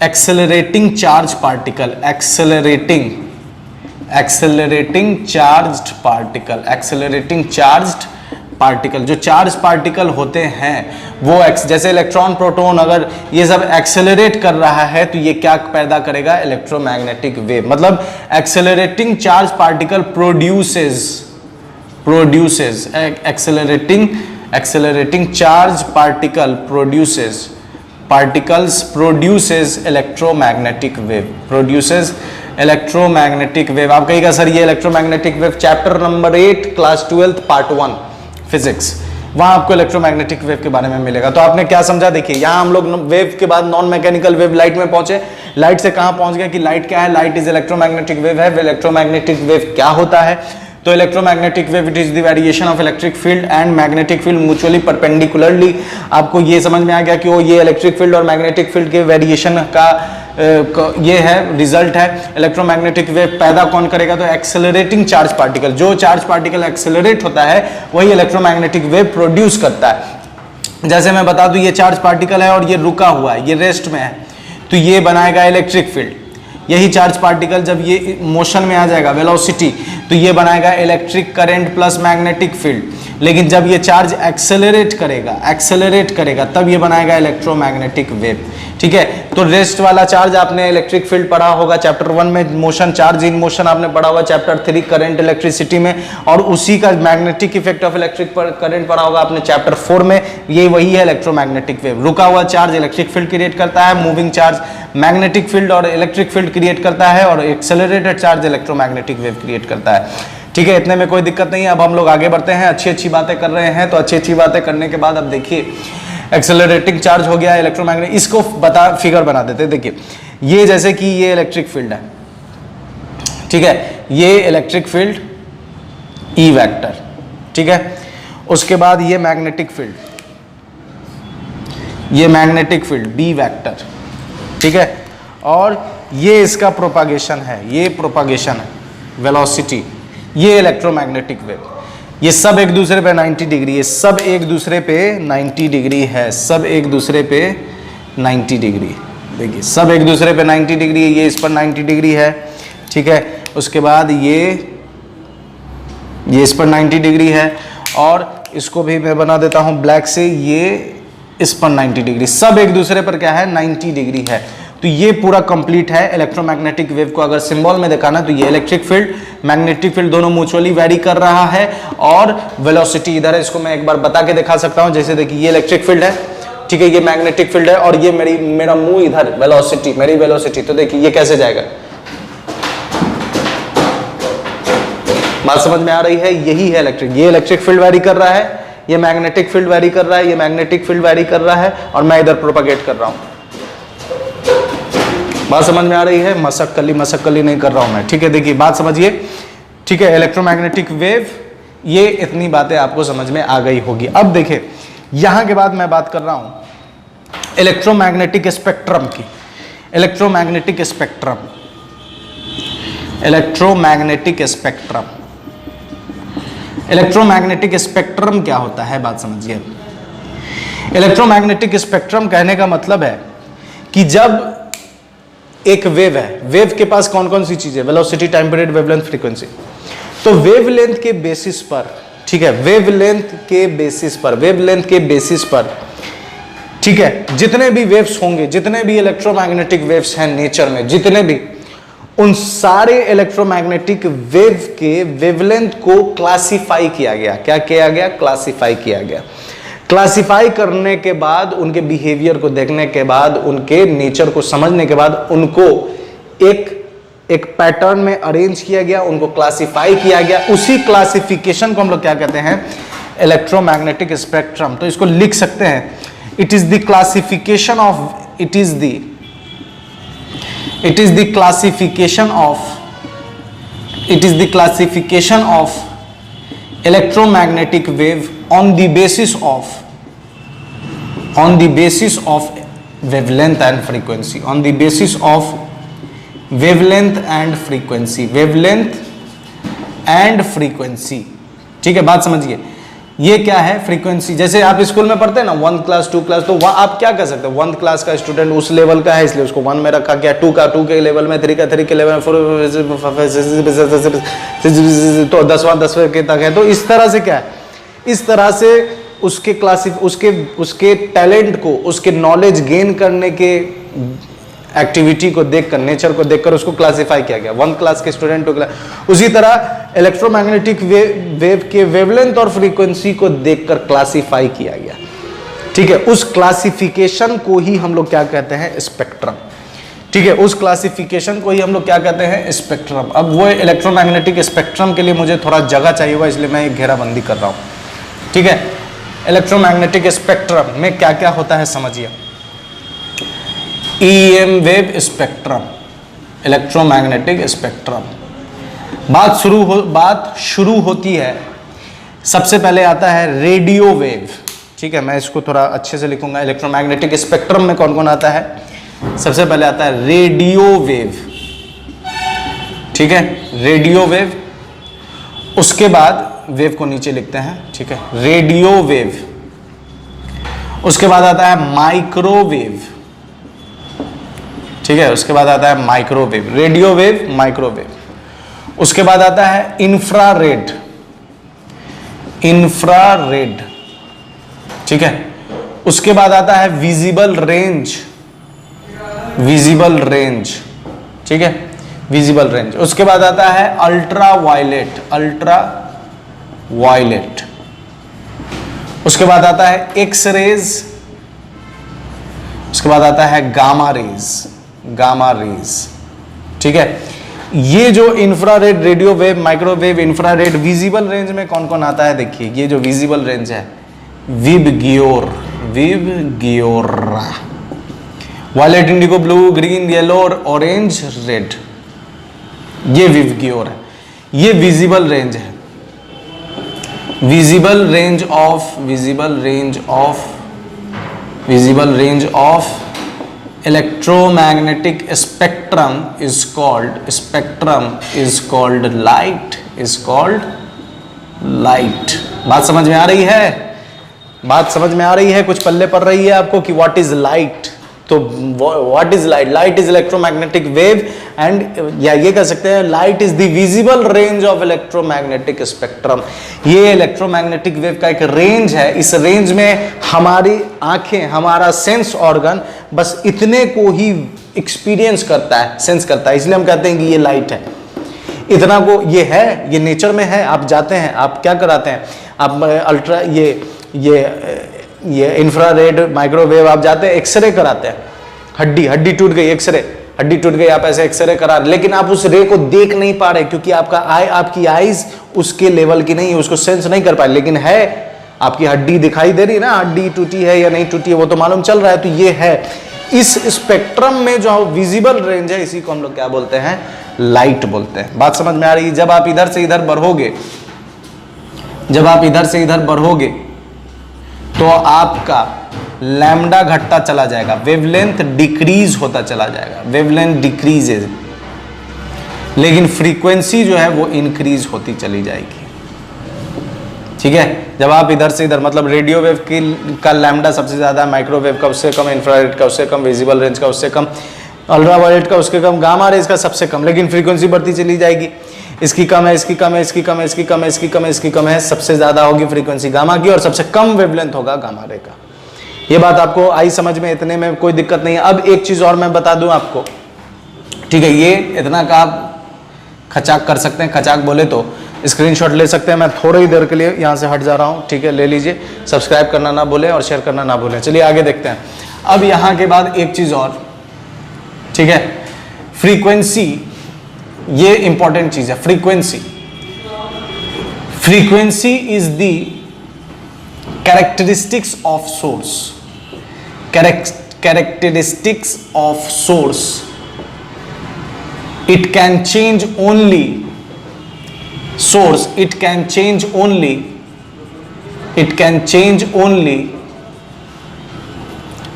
accelerating charge particle, accelerating charged particle, accelerating charged particle, जो चार्ज पार्टिकल होते हैं वो जैसे इलेक्ट्रॉन प्रोटॉन अगर ये सब एक्सेलरेट कर रहा है तो ये क्या पैदा करेगा, इलेक्ट्रोमैग्नेटिक वेव। मतलब accelerating charge particle produces accelerating charge particle produces electromagnetic wave, आप कहिएगा सर ये electromagnetic wave chapter number 8 class 12 part 1 physics, वहां आपको इलेक्ट्रोमैग्नेटिक वेव के बारे में मिलेगा। तो आपने क्या समझा, देखिए यहां हम लोग वेव के बाद नॉन मैकेनिकल वेव लाइट में पहुंचे, लाइट से कहां पहुंच गए कि लाइट क्या है, लाइट इज इलेक्ट्रोमैग्नेटिक वेव है। इलेक्ट्रोमैग्नेटिक वेव क्या होता है, तो electromagnetic wave it is the variation of electric field and magnetic field mutually perpendicularly. आपको ये समझ में आ गया कि वो ये इलेक्ट्रिक फील्ड और मैग्नेटिक फील्ड के वेरिएशन का ये है रिजल्ट है। इलेक्ट्रोमैग्नेटिक वेव पैदा कौन करेगा, तो एक्सेलरेटिंग चार्ज पार्टिकल, जो चार्ज पार्टिकल एक्सेलरेट होता है वही इलेक्ट्रोमैग्नेटिक वेव प्रोड्यूस करता है। जैसे मैं बता दूं ये चार्ज पार्टिकल है और ये रुका हुआ है, ये रेस्ट में है, तो ये बनाएगा इलेक्ट्रिक फील्ड। यही चार्ज पार्टिकल जब ये मोशन में आ जाएगा वेलोसिटी, तो ये बनाएगा electric current plus magnetic field. लेकिन जब ये चार्ज एक्सेलरेट करेगा तब ये बनाएगा इलेक्ट्रोमैग्नेटिक वेव, ठीक है। तो रेस्ट वाला चार्ज आपने इलेक्ट्रिक फील्ड पढ़ा होगा चैप्टर 1 में, मोशन चार्ज इन मोशन आपने पढ़ा होगा चैप्टर 3 करंट इलेक्ट्रिसिटी में, और उसी का magnetic effect of electric current पढ़ा होगा आपने चैप्टर 4 में। ये वही है इलेक्ट्रोमैग्नेटिक वेव। रुका हुआ चार्ज इलेक्ट्रिक फील्ड क्रिएट करता है, मूविंग चार्ज मैग्नेटिक फील्ड और इलेक्ट्रिक फील्ड क्रिएट करता है, और accelerated charge electromagnetic wave create करता है, ठीक है। इतने में कोई दिक्कत नहीं है। अब हम लोग आगे बढ़ते हैं, अच्छी बातें कर रहे हैं। तो अच्छी बातें करने के बाद अब देखिए एक्सेलरेटिंग चार्ज हो गया इलेक्ट्रोमैग्नेटिक, इसको फिगर बना देते हैं। देखिए ये जैसे कि ये इलेक्ट्रिक फील्ड है, ठीक है, ये इलेक्ट्रिक फील्ड ई वेक्टर, ठीक है। उसके बाद ये मैग्नेटिक फील्ड, ये मैग्नेटिक फील्ड बी वेक्टर, ठीक है। और ये इसका प्रोपागेशन है, ये प्रोपागेशन है वेलोसिटी, ये इलेक्ट्रोमैग्नेटिक वेव। ये सब एक दूसरे पे 90 डिग्री है, सब एक दूसरे पे 90 डिग्री है, सब एक दूसरे पे 90 डिग्री, देखिए सब एक दूसरे पे 90 डिग्री है। ये इस पर 90 डिग्री है, ठीक है। उसके बाद ये इस पर 90 डिग्री है, और इसको भी मैं बना देता हूं ब्लैक से, ये इस पर 90 डिग्री, सब एक दूसरे पर क्या है 90 डिग्री है। तो ये पूरा कंप्लीट है इलेक्ट्रोमैग्नेटिक वेव को अगर सिंबल में दिखाना, तो ये इलेक्ट्रिक फील्ड मैग्नेटिक फील्ड दोनों म्यूचुअली वेरी कर रहा है, और वेलोसिटी इधर है। इसको मैं एक बार बता के दिखा सकता हूं, जैसे देखिए ये इलेक्ट्रिक फील्ड है, ठीक है, ये मैग्नेटिक फील्ड है, और ये मेरा मुंह इधर वेलोसिटी, मेरी वेलोसिटी। तो देखिए ये कैसे जाएगा, बात समझ में आ रही है, यही है इलेक्ट्रिक। ये इलेक्ट्रिक फील्ड वेरी कर रहा है, ये मैग्नेटिक फील्ड वेरी कर रहा है, ये मैग्नेटिक फील्ड वेरी कर रहा है, और मैं इधर प्रोपगेट कर रहा हूं। बात समझ में आ रही है, मशक्कली नहीं कर रहा हूं मैं, ठीक है। देखिए बात समझिए, ठीक है। इलेक्ट्रोमैग्नेटिक वेव, ये इतनी बातें आपको समझ में आ गई होगी। अब देखिए यहां के बाद मैं बात कर रहा हूं इलेक्ट्रोमैग्नेटिक स्पेक्ट्रम की। Electromagnetic spectrum, electromagnetic spectrum, electromagnetic spectrum क्या होता है, बात समझिए। इलेक्ट्रोमैग्नेटिक स्पेक्ट्रम कहने का मतलब है कि जब एक वेव है, वेव के पास कौन कौन सी चीजें, velocity, time period, wavelength, frequency. तो वेवलेंथ के बेसिस पर, ठीक है, वेवलेंथ के बेसिस पर, ठीक है, जितने भी वेव्स होंगे, जितने भी इलेक्ट्रोमैग्नेटिक वेव्स हैं नेचर में, जितने भी, उन सारे इलेक्ट्रोमैग्नेटिक वेव के वेवलेंथ को क्लासिफाई किया गया। क्या किया गया, क्लासिफाई किया गया। क्लासिफाई करने के बाद, उनके बिहेवियर को देखने के बाद, उनके नेचर को समझने के बाद, उनको एक पैटर्न में अरेंज किया गया, उनको क्लासिफाई किया गया। उसी क्लासिफिकेशन को हम लोग क्या कहते हैं, इलेक्ट्रोमैग्नेटिक स्पेक्ट्रम। तो इसको लिख सकते हैं, it is the classification of, it is the It is the classification of electromagnetic wave on the basis of wavelength and frequency. On the basis of wavelength and frequency. ठीक है, बात समझिए. ये क्या है? फ्रीक्वेंसी. जैसे आप स्कूल में पढ़ते हैं ना 1 क्लास 2 क्लास, तो वहाँ आप क्या कर सकते हैं? 1 क्लास का स्टूडेंट उस लेवल का है इसलिए उसको 1 में रखा गया, 2 का 2 के लेवल में, 3 का 3 के लेवल में, 4 तो 10वें के तक है. तो इस तरह से क्या है? इस तरह से उसके टैलेंट को, उसके नॉलेज गेन करने के एक्टिविटी को देखकर, नेचर को देखकर उसको क्लासिफाई किया गया 1 क्लास के स्टूडेंट को. उसी तरह इलेक्ट्रोमैग्नेटिक वेव के वेवलेंथ और फ्रीक्वेंसी को देखकर क्लासिफाई किया गया. ठीक है, उस क्लासिफिकेशन को ही हम लोग क्या कहते हैं? स्पेक्ट्रम. ठीक है, उस क्लासिफिकेशन को ही हम लोग क्या कहते हैं? स्पेक्ट्रम. अब वो इलेक्ट्रोमैग्नेटिक स्पेक्ट्रम के लिए मुझे थोड़ा जगह चाहिए होगा, इसलिए मैं एक घेराबंदी कर रहा हूं. ठीक है, इलेक्ट्रोमैग्नेटिक स्पेक्ट्रम में क्या क्या होता है समझिए. EM wave spectrum, electromagnetic spectrum. बात शुरू होती है, सबसे पहले आता है रेडियो वेव. ठीक है, मैं इसको थोड़ा अच्छे से लिखूंगा. इलेक्ट्रोमैग्नेटिक स्पेक्ट्रम में कौन कौन आता है? सबसे पहले आता है रेडियो वेव. ठीक है, रेडियो वेव. उसके बाद वेव को नीचे लिखते हैं. ठीक है, रेडियो वेव. उसके बाद आता है माइक्रोवेव. ठीक है, उसके बाद आता है माइक्रोवेव. Radio wave, microwave. उसके बाद आता है इंफ्रारेड. ठीक है, उसके बाद आता है विजिबल रेंज. ठीक है, विजिबल रेंज. उसके बाद आता है अल्ट्रा वायलेट. उसके बाद आता है एक्स रेज. उसके बाद आता है गामा रेज. ठीक है, ये जो infrared, radio wave, microwave, infrared, visible range में कौन कौन आता है? देखिए, ये जो विजिबल रेंज है, VIBGYOR, violet, indigo, blue, green, yellow और ऑरेंज, रेड, ये विबग्योर है. ये विजिबल रेंज है. Visible range of electromagnetic spectrum is called light. बात समझ में आ रही है? कुछ पल्ले पड़ रही है आपको कि what is light? तो what is light? Light is electromagnetic wave and या ये कह सकते हैं light is the visible range of electromagnetic spectrum. ये इलेक्ट्रोमैग्नेटिक वेव का एक रेंज है. इस रेंज में हमारी आंखें, हमारा सेंस ऑर्गन बस इतने को ही एक्सपीरियंस करता है, सेंस करता है. इसलिए हम कहते हैं कि ये लाइट है. इतना को ये है, ये नेचर में है. आप जाते हैं, आप क्या कराते हैं? आप अल्ट्रा ये इंफ्रारेड, माइक्रोवेव, आप जाते हैं एक्सरे कराते हैं. हड्डी टूट गई, एक्सरे, हड्डी टूट गई, आप ऐसे एक्सरे करा, लेकिन आप उस रे को देख नहीं पा रहे क्योंकि आपकी आईज उसके लेवल की नहीं है, उसको सेंस नहीं कर पाए. लेकिन है, आपकी हड्डी दिखाई दे रही है ना, हड्डी टूटी है या नहीं टूटी है वो तो मालूम चल रहा है. तो ये है. इस स्पेक्ट्रम में जो विजिबल रेंज है, इसी को हम लोग क्या बोलते हैं? लाइट बोलते हैं. बात समझ में आ रही है? जब आप इधर से इधर बढ़ोगे तो आपका लैम्डा घटता चला जाएगा, वेवलेंथ डिक्रीज होता चला जाएगा, वेवलेंथ डिक्रीजेज. लेकिन फ्रीक्वेंसी जो है वो इंक्रीज होती चली जाएगी. ठीक है, जब आप इधर से इधर, मतलब रेडियो वेव का लैम्डा सबसे ज्यादा, माइक्रोवेव का उससे कम, इंफ्रारेड का उससे कम, विजिबल रेंज का उससे कम, अल्ट्रावायलेट का उसके कम, गामा रेज का सबसे कम. लेकिन फ्रीक्वेंसी बढ़ती चली जाएगी. इसकी कम है, इसकी कम है, इसकी कम है, इसकी कम है, इसकी कम है, इसकी कम है. सबसे ज्यादा होगी फ्रीक्वेंसी गामा की और सबसे कम वेवलेंथ होगा गामा रे का. ये बात आपको आई समझ में? इतने में कोई दिक्कत नहीं है. अब एक चीज और मैं बता दूं आपको. ठीक है, ये इतना का आप खचाक कर सकते हैं. खचाक बोले तो स्क्रीनशॉट ले सकते हैं. मैं थोड़ी ही देर के लिए यहाँ से हट जा रहा हूँ. ठीक है, ले लीजिए. सब्सक्राइब करना ना भूलें और शेयर करना ना भूलें. चलिए आगे देखते हैं. अब यहाँ के बाद एक चीज और. ठीक है, फ्रीक्वेंसी, ये इंपॉर्टेंट चीज है. Frequency is the characteristics of source. Characteristics of source it can change only source, it can change only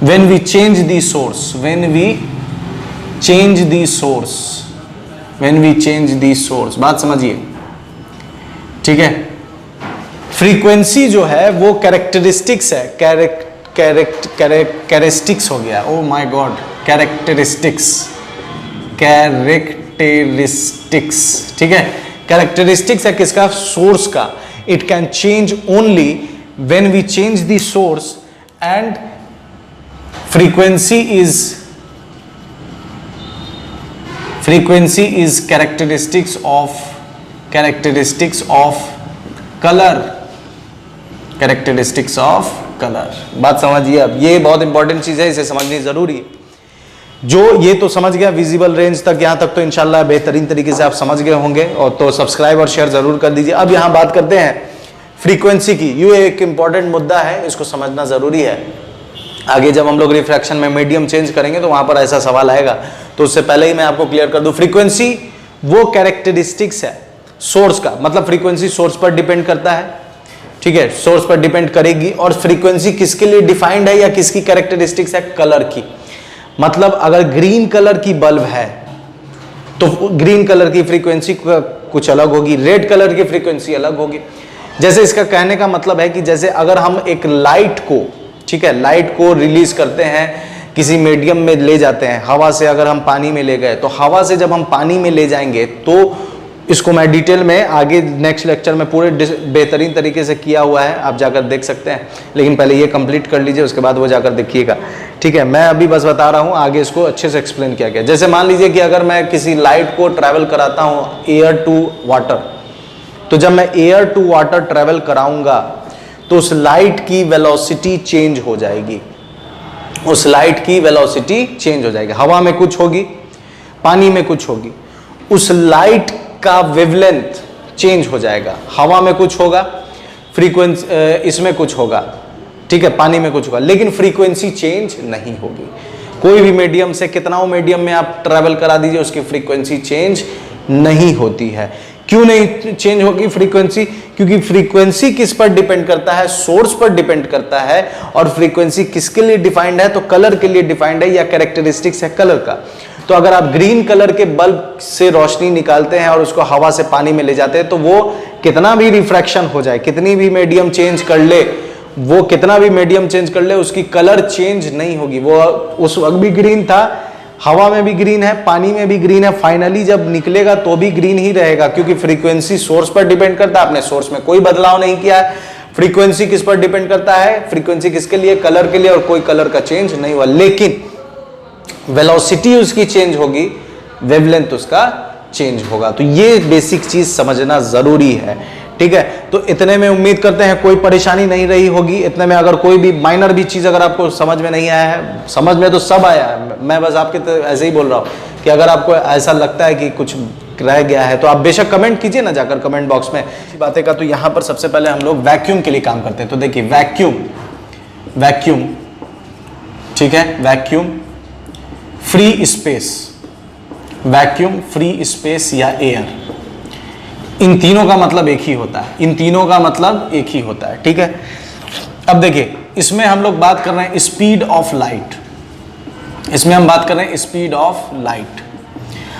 when we change the source, when we change the source, बात समझिए, ठीक है। फ्रीक्वेंसी जो है वो कैरेक्टरिस्टिक्स है, कैरेक्टरिस्टिक्स हो गया, ओ माय गॉड, कैरेक्टरिस्टिक्स, ठीक है। कैरेक्टरिस्टिक्स है किसका? सोर्स का। It can change only when we change the source and frequency is characteristics of color। बात समझिए। अब ये बहुत इंपॉर्टेंट चीज है, इसे समझनी जरूरी है। जो ये तो समझ गया विजिबल रेंज तक, यहां तक तो इंशाल्लाह बेहतरीन तरीके से आप समझ गए होंगे, और तो सब्सक्राइब और शेयर जरूर कर दीजिए। अब यहां बात करते हैं फ्रीक्वेंसी की। ये एक इंपॉर्टेंट मुद्दा है, इसको समझना जरूरी है। आगे जब हम लोग रिफ्रैक्शन में मीडियम चेंज करेंगे तो वहां पर ऐसा सवाल आएगा, तो उससे पहले ही मैं आपको क्लियर कर दूं, फ्रीक्वेंसी वो कैरेक्टरिस्टिक्स है सोर्स का, मतलब फ्रीक्वेंसी सोर्स पर डिपेंड करता है, ठीक है, सोर्स पर डिपेंड करेगी। और फ्रीक्वेंसी किसके लिए डिफाइंड है या किसकी कैरेक्टरिस्टिक्स है? कलर की। मतलब अगर ग्रीन कलर की बल्ब है तो ग्रीन कलर की फ्रीक्वेंसी कुछ अलग होगी, रेड कलर की फ्रीक्वेंसी अलग होगी। जैसे इसका कहने का मतलब है कि जैसे अगर हम एक लाइट को, ठीक है, लाइट को रिलीज करते हैं, किसी मीडियम में ले जाते हैं, हवा से अगर हम पानी में ले गए, तो हवा से जब हम पानी में ले जाएंगे, तो इसको मैं डिटेल में आगे नेक्स्ट लेक्चर में पूरे बेहतरीन तरीके से किया हुआ है, आप जाकर देख सकते हैं। लेकिन पहले ये कंप्लीट कर लीजिए, उसके बाद वो जाकर देखिएगा, ठीक है। मैं अभी बस बता रहा हूँ, आगे इसको अच्छे से एक्सप्लेन किया गया। जैसे मान लीजिए कि अगर मैं किसी लाइट को ट्रैवल कराता हूँ एयर टू वाटर, तो जब मैं एयर टू वाटर ट्रैवल कराऊंगा तो उस लाइट की वेलोसिटी चेंज हो जाएगी, उस लाइट की वेलोसिटी चेंज हो जाएगी। हवा में कुछ होगी, पानी में कुछ होगी, उस लाइट का वेवलेंथ चेंज हो जाएगा। हवा में कुछ होगा, फ्रीक्वेंसी इसमें कुछ होगा, ठीक है, पानी में कुछ होगा, लेकिन फ्रीक्वेंसी चेंज नहीं होगी। कोई भी मीडियम से, कितना मीडियम में आप ट्रैवल करा दीजिए, उसकी फ्रीक्वेंसी चेंज नहीं होती है। क्यों नहीं चेंज होगी फ्रीक्वेंसी? क्योंकि फ्रीक्वेंसी किस पर डिपेंड करता है? सोर्स पर डिपेंड करता है। और फ्रीक्वेंसी किसके लिए डिफाइंड है? तो कलर के लिए डिफाइंड है, या कैरेक्टरिस्टिक्स है कलर का। तो अगर आप ग्रीन कलर के बल्ब से रोशनी निकालते हैं और उसको हवा से पानी में ले जाते हैं, तो वो कितना भी रिफ्रैक्शन हो जाए, कितनी भी मीडियम चेंज कर ले, वो कितना भी मीडियम चेंज कर ले, उसकी कलर चेंज नहीं होगी। वो उस वक्त भी ग्रीन था, हवा में भी ग्रीन है, पानी में भी ग्रीन है, फाइनली जब निकलेगा तो भी ग्रीन ही रहेगा, क्योंकि फ्रीक्वेंसी सोर्स पर डिपेंड करता है। आपने सोर्स में कोई बदलाव नहीं किया है। फ्रीक्वेंसी किस पर डिपेंड करता है? फ्रीक्वेंसी किसके लिए? कलर के लिए, और कोई कलर का चेंज नहीं हुआ, लेकिन वेलोसिटी उसकी चेंज होगी, वेवलेंथ उसका चेंज होगा। तो ये बेसिक चीज समझना जरूरी है, ठीक है। तो इतने में उम्मीद करते हैं कोई परेशानी नहीं रही होगी। इतने में अगर कोई भी माइनर भी चीज अगर आपको समझ में नहीं आया है, समझ में तो सब आया है, मैं बस आपके तो ऐसे ही बोल रहा हूं कि अगर आपको ऐसा लगता है कि कुछ रह गया है तो आप बेशक कमेंट कीजिए ना जाकर कमेंट बॉक्स में। अच्छी बातें का तो यहां पर सबसे पहले हम लोग वैक्यूम के लिए काम करते हैं। तो देखिए वैक्यूम, ठीक है, vacuum free space, vacuum free space या एयर, इन तीनों का मतलब एक ही होता है, इन तीनों का मतलब एक ही होता है, ठीक है। अब देखिए इसमें हम लोग बात कर रहे हैं स्पीड ऑफ लाइट, इसमें हम बात कर रहे हैं स्पीड ऑफ लाइट।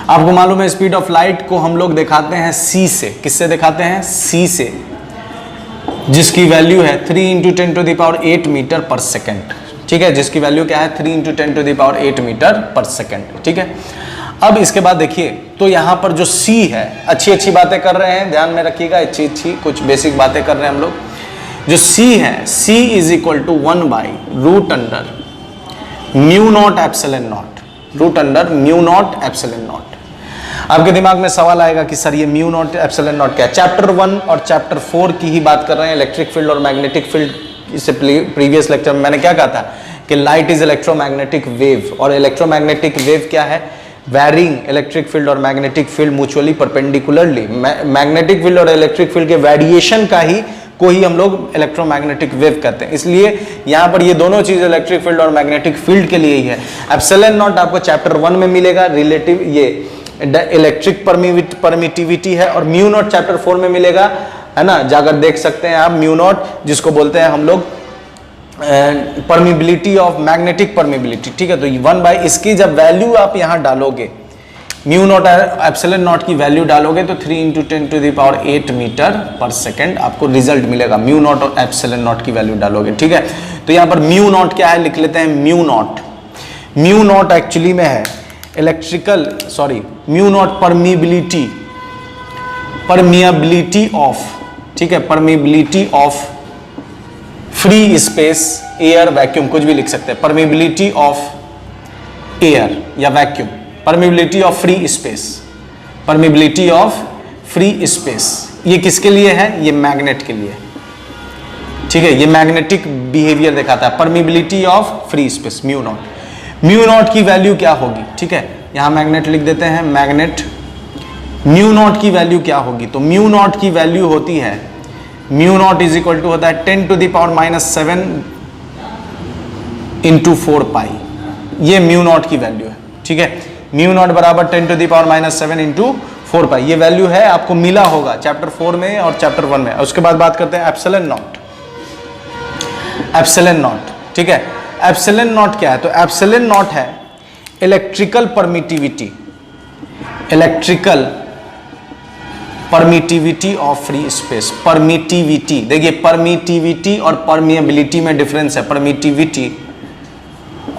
आपको मालूम है स्पीड ऑफ लाइट को हम लोग दिखाते हैं सी से। किससे दिखाते हैं? सी से, जिसकी वैल्यू है 3 × 10⁸ मीटर पर सेकेंड, ठीक है, जिसकी वैल्यू क्या है? 3 × 10⁸ मीटर पर सेकेंड, ठीक है। अब इसके बाद देखिए, तो यहां पर जो C है, अच्छी बातें कर रहे हैं, ध्यान में रखिएगा, अच्छी कुछ बेसिक बातें कर रहे हैं हम लोग। जो C है, C = 1/√μ0ε0, आपके दिमाग में सवाल आएगा कि सर ये μ0ε0 क्या है? चैप्टर 1 और चैप्टर 4 की ही बात कर रहे हैं, इलेक्ट्रिक फील्ड और मैग्नेटिक फील्ड। इससे प्रीवियस लेक्चर में मैंने क्या कहा था कि लाइट इज इलेक्ट्रोमैग्नेटिक वेव, और इलेक्ट्रोमैग्नेटिक वेव क्या है? वैरिंग इलेक्ट्रिक फील्ड और magnetic field mutually perpendicularly, magnetic field और इलेक्ट्रिक फील्ड के वेरिएशन का ही को ही हम लोग इलेक्ट्रोमैग्नेटिक वेव कहते हैं। इसलिए यहां पर ये दोनों चीज इलेक्ट्रिक फील्ड और मैग्नेटिक फील्ड के लिए ही है। ε0 आपको चैप्टर 1 में मिलेगा, रिलेटिव ये इलेक्ट्रिक परमिटिविटी है, और म्यू नॉट चैप्टर 4 में मिलेगा, है ना, जाकर देख सकते हैं आप। म्यू नॉट जिसको बोलते हैं हम लोग परमिबिलिटी ऑफ मैग्नेटिक परमिबिलिटी, ठीक है। तो 1/, इसकी जब वैल्यू आप यहां डालोगे, म्यू नॉट एप्सिलॉन नॉट की वैल्यू डालोगे तो 3 × 10⁸ मीटर पर सेकेंड आपको रिजल्ट मिलेगा। म्यू नॉट और एप्सिलॉन नॉट की वैल्यू डालोगे, ठीक है। तो यहां पर म्यू नॉट क्या है लिख लेते हैं। म्यू नॉट एक्चुअली में है म्यू नॉट परमिएबिलिटी ऑफ, ठीक है, permeability of free space, air, vacuum, कुछ भी लिख सकते हैं। परमिएबिलिटी ऑफ एयर या vacuum, permeability of free space, permeability of free space. ये किसके लिए है? ये मैग्नेट के लिए, ठीक है। ये मैग्नेटिक बिहेवियर दिखाता है, permeability of free space, mu naught की वैल्यू क्या होगी, ठीक है। यहां मैग्नेट लिख देते हैं, मैग्नेट। म्यू नॉट की वैल्यू क्या होगी? तो म्यू नॉट की वैल्यू होती है, mu naught is equal to होता है 10⁻⁷ × 4π। ये म्यू नॉट की वैल्यू है, ठीक है। म्यू नॉट बराबर 10⁻⁷ × 4π, ये वैल्यू है, आपको मिला होगा चैप्टर 4 में और चैप्टर 1 में। उसके बाद बात करते हैं एप्सिलॉन नॉट, ठीक है। एप्सिलॉन नॉट क्या है? तो एप्सिलॉन नॉट है electrical permittivity of free space. Permittivity, देखिए परमिटिविटी और परमिएबिलिटी में डिफरेंस है। परमिटिविटी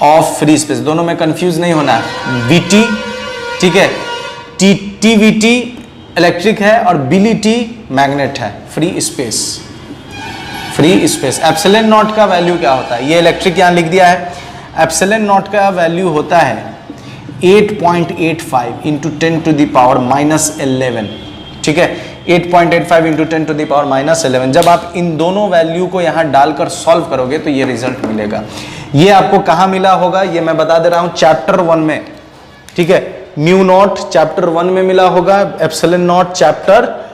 ऑफ फ्री स्पेस, दोनों में कंफ्यूज नहीं होना है। वीटी, ठीक है, टीवीटी इलेक्ट्रिक है और बिलिटी मैग्नेट है, फ्री स्पेस। एप्सिलॉन नॉट का वैल्यू क्या होता है? ये इलेक्ट्रिक यहां लिख दिया है। एप्सिलॉन नॉट का वैल्यू होता है 8.85 × 10⁻⁻11, ठीक है। 8.85 × 10⁻⁻11। जब आप इन दोनों वैल्यू को यहां डालकर सॉल्व करोगे तो ये रिजल्ट मिलेगा। ये आपको कहां मिला होगा? ये मैं बता दे रहा हूं, चैप्टर 1 में, ठीक है। म्यू नॉट चैप्टर 1 में मिला होगा, एप्सिलॉन नॉट चैप्टर,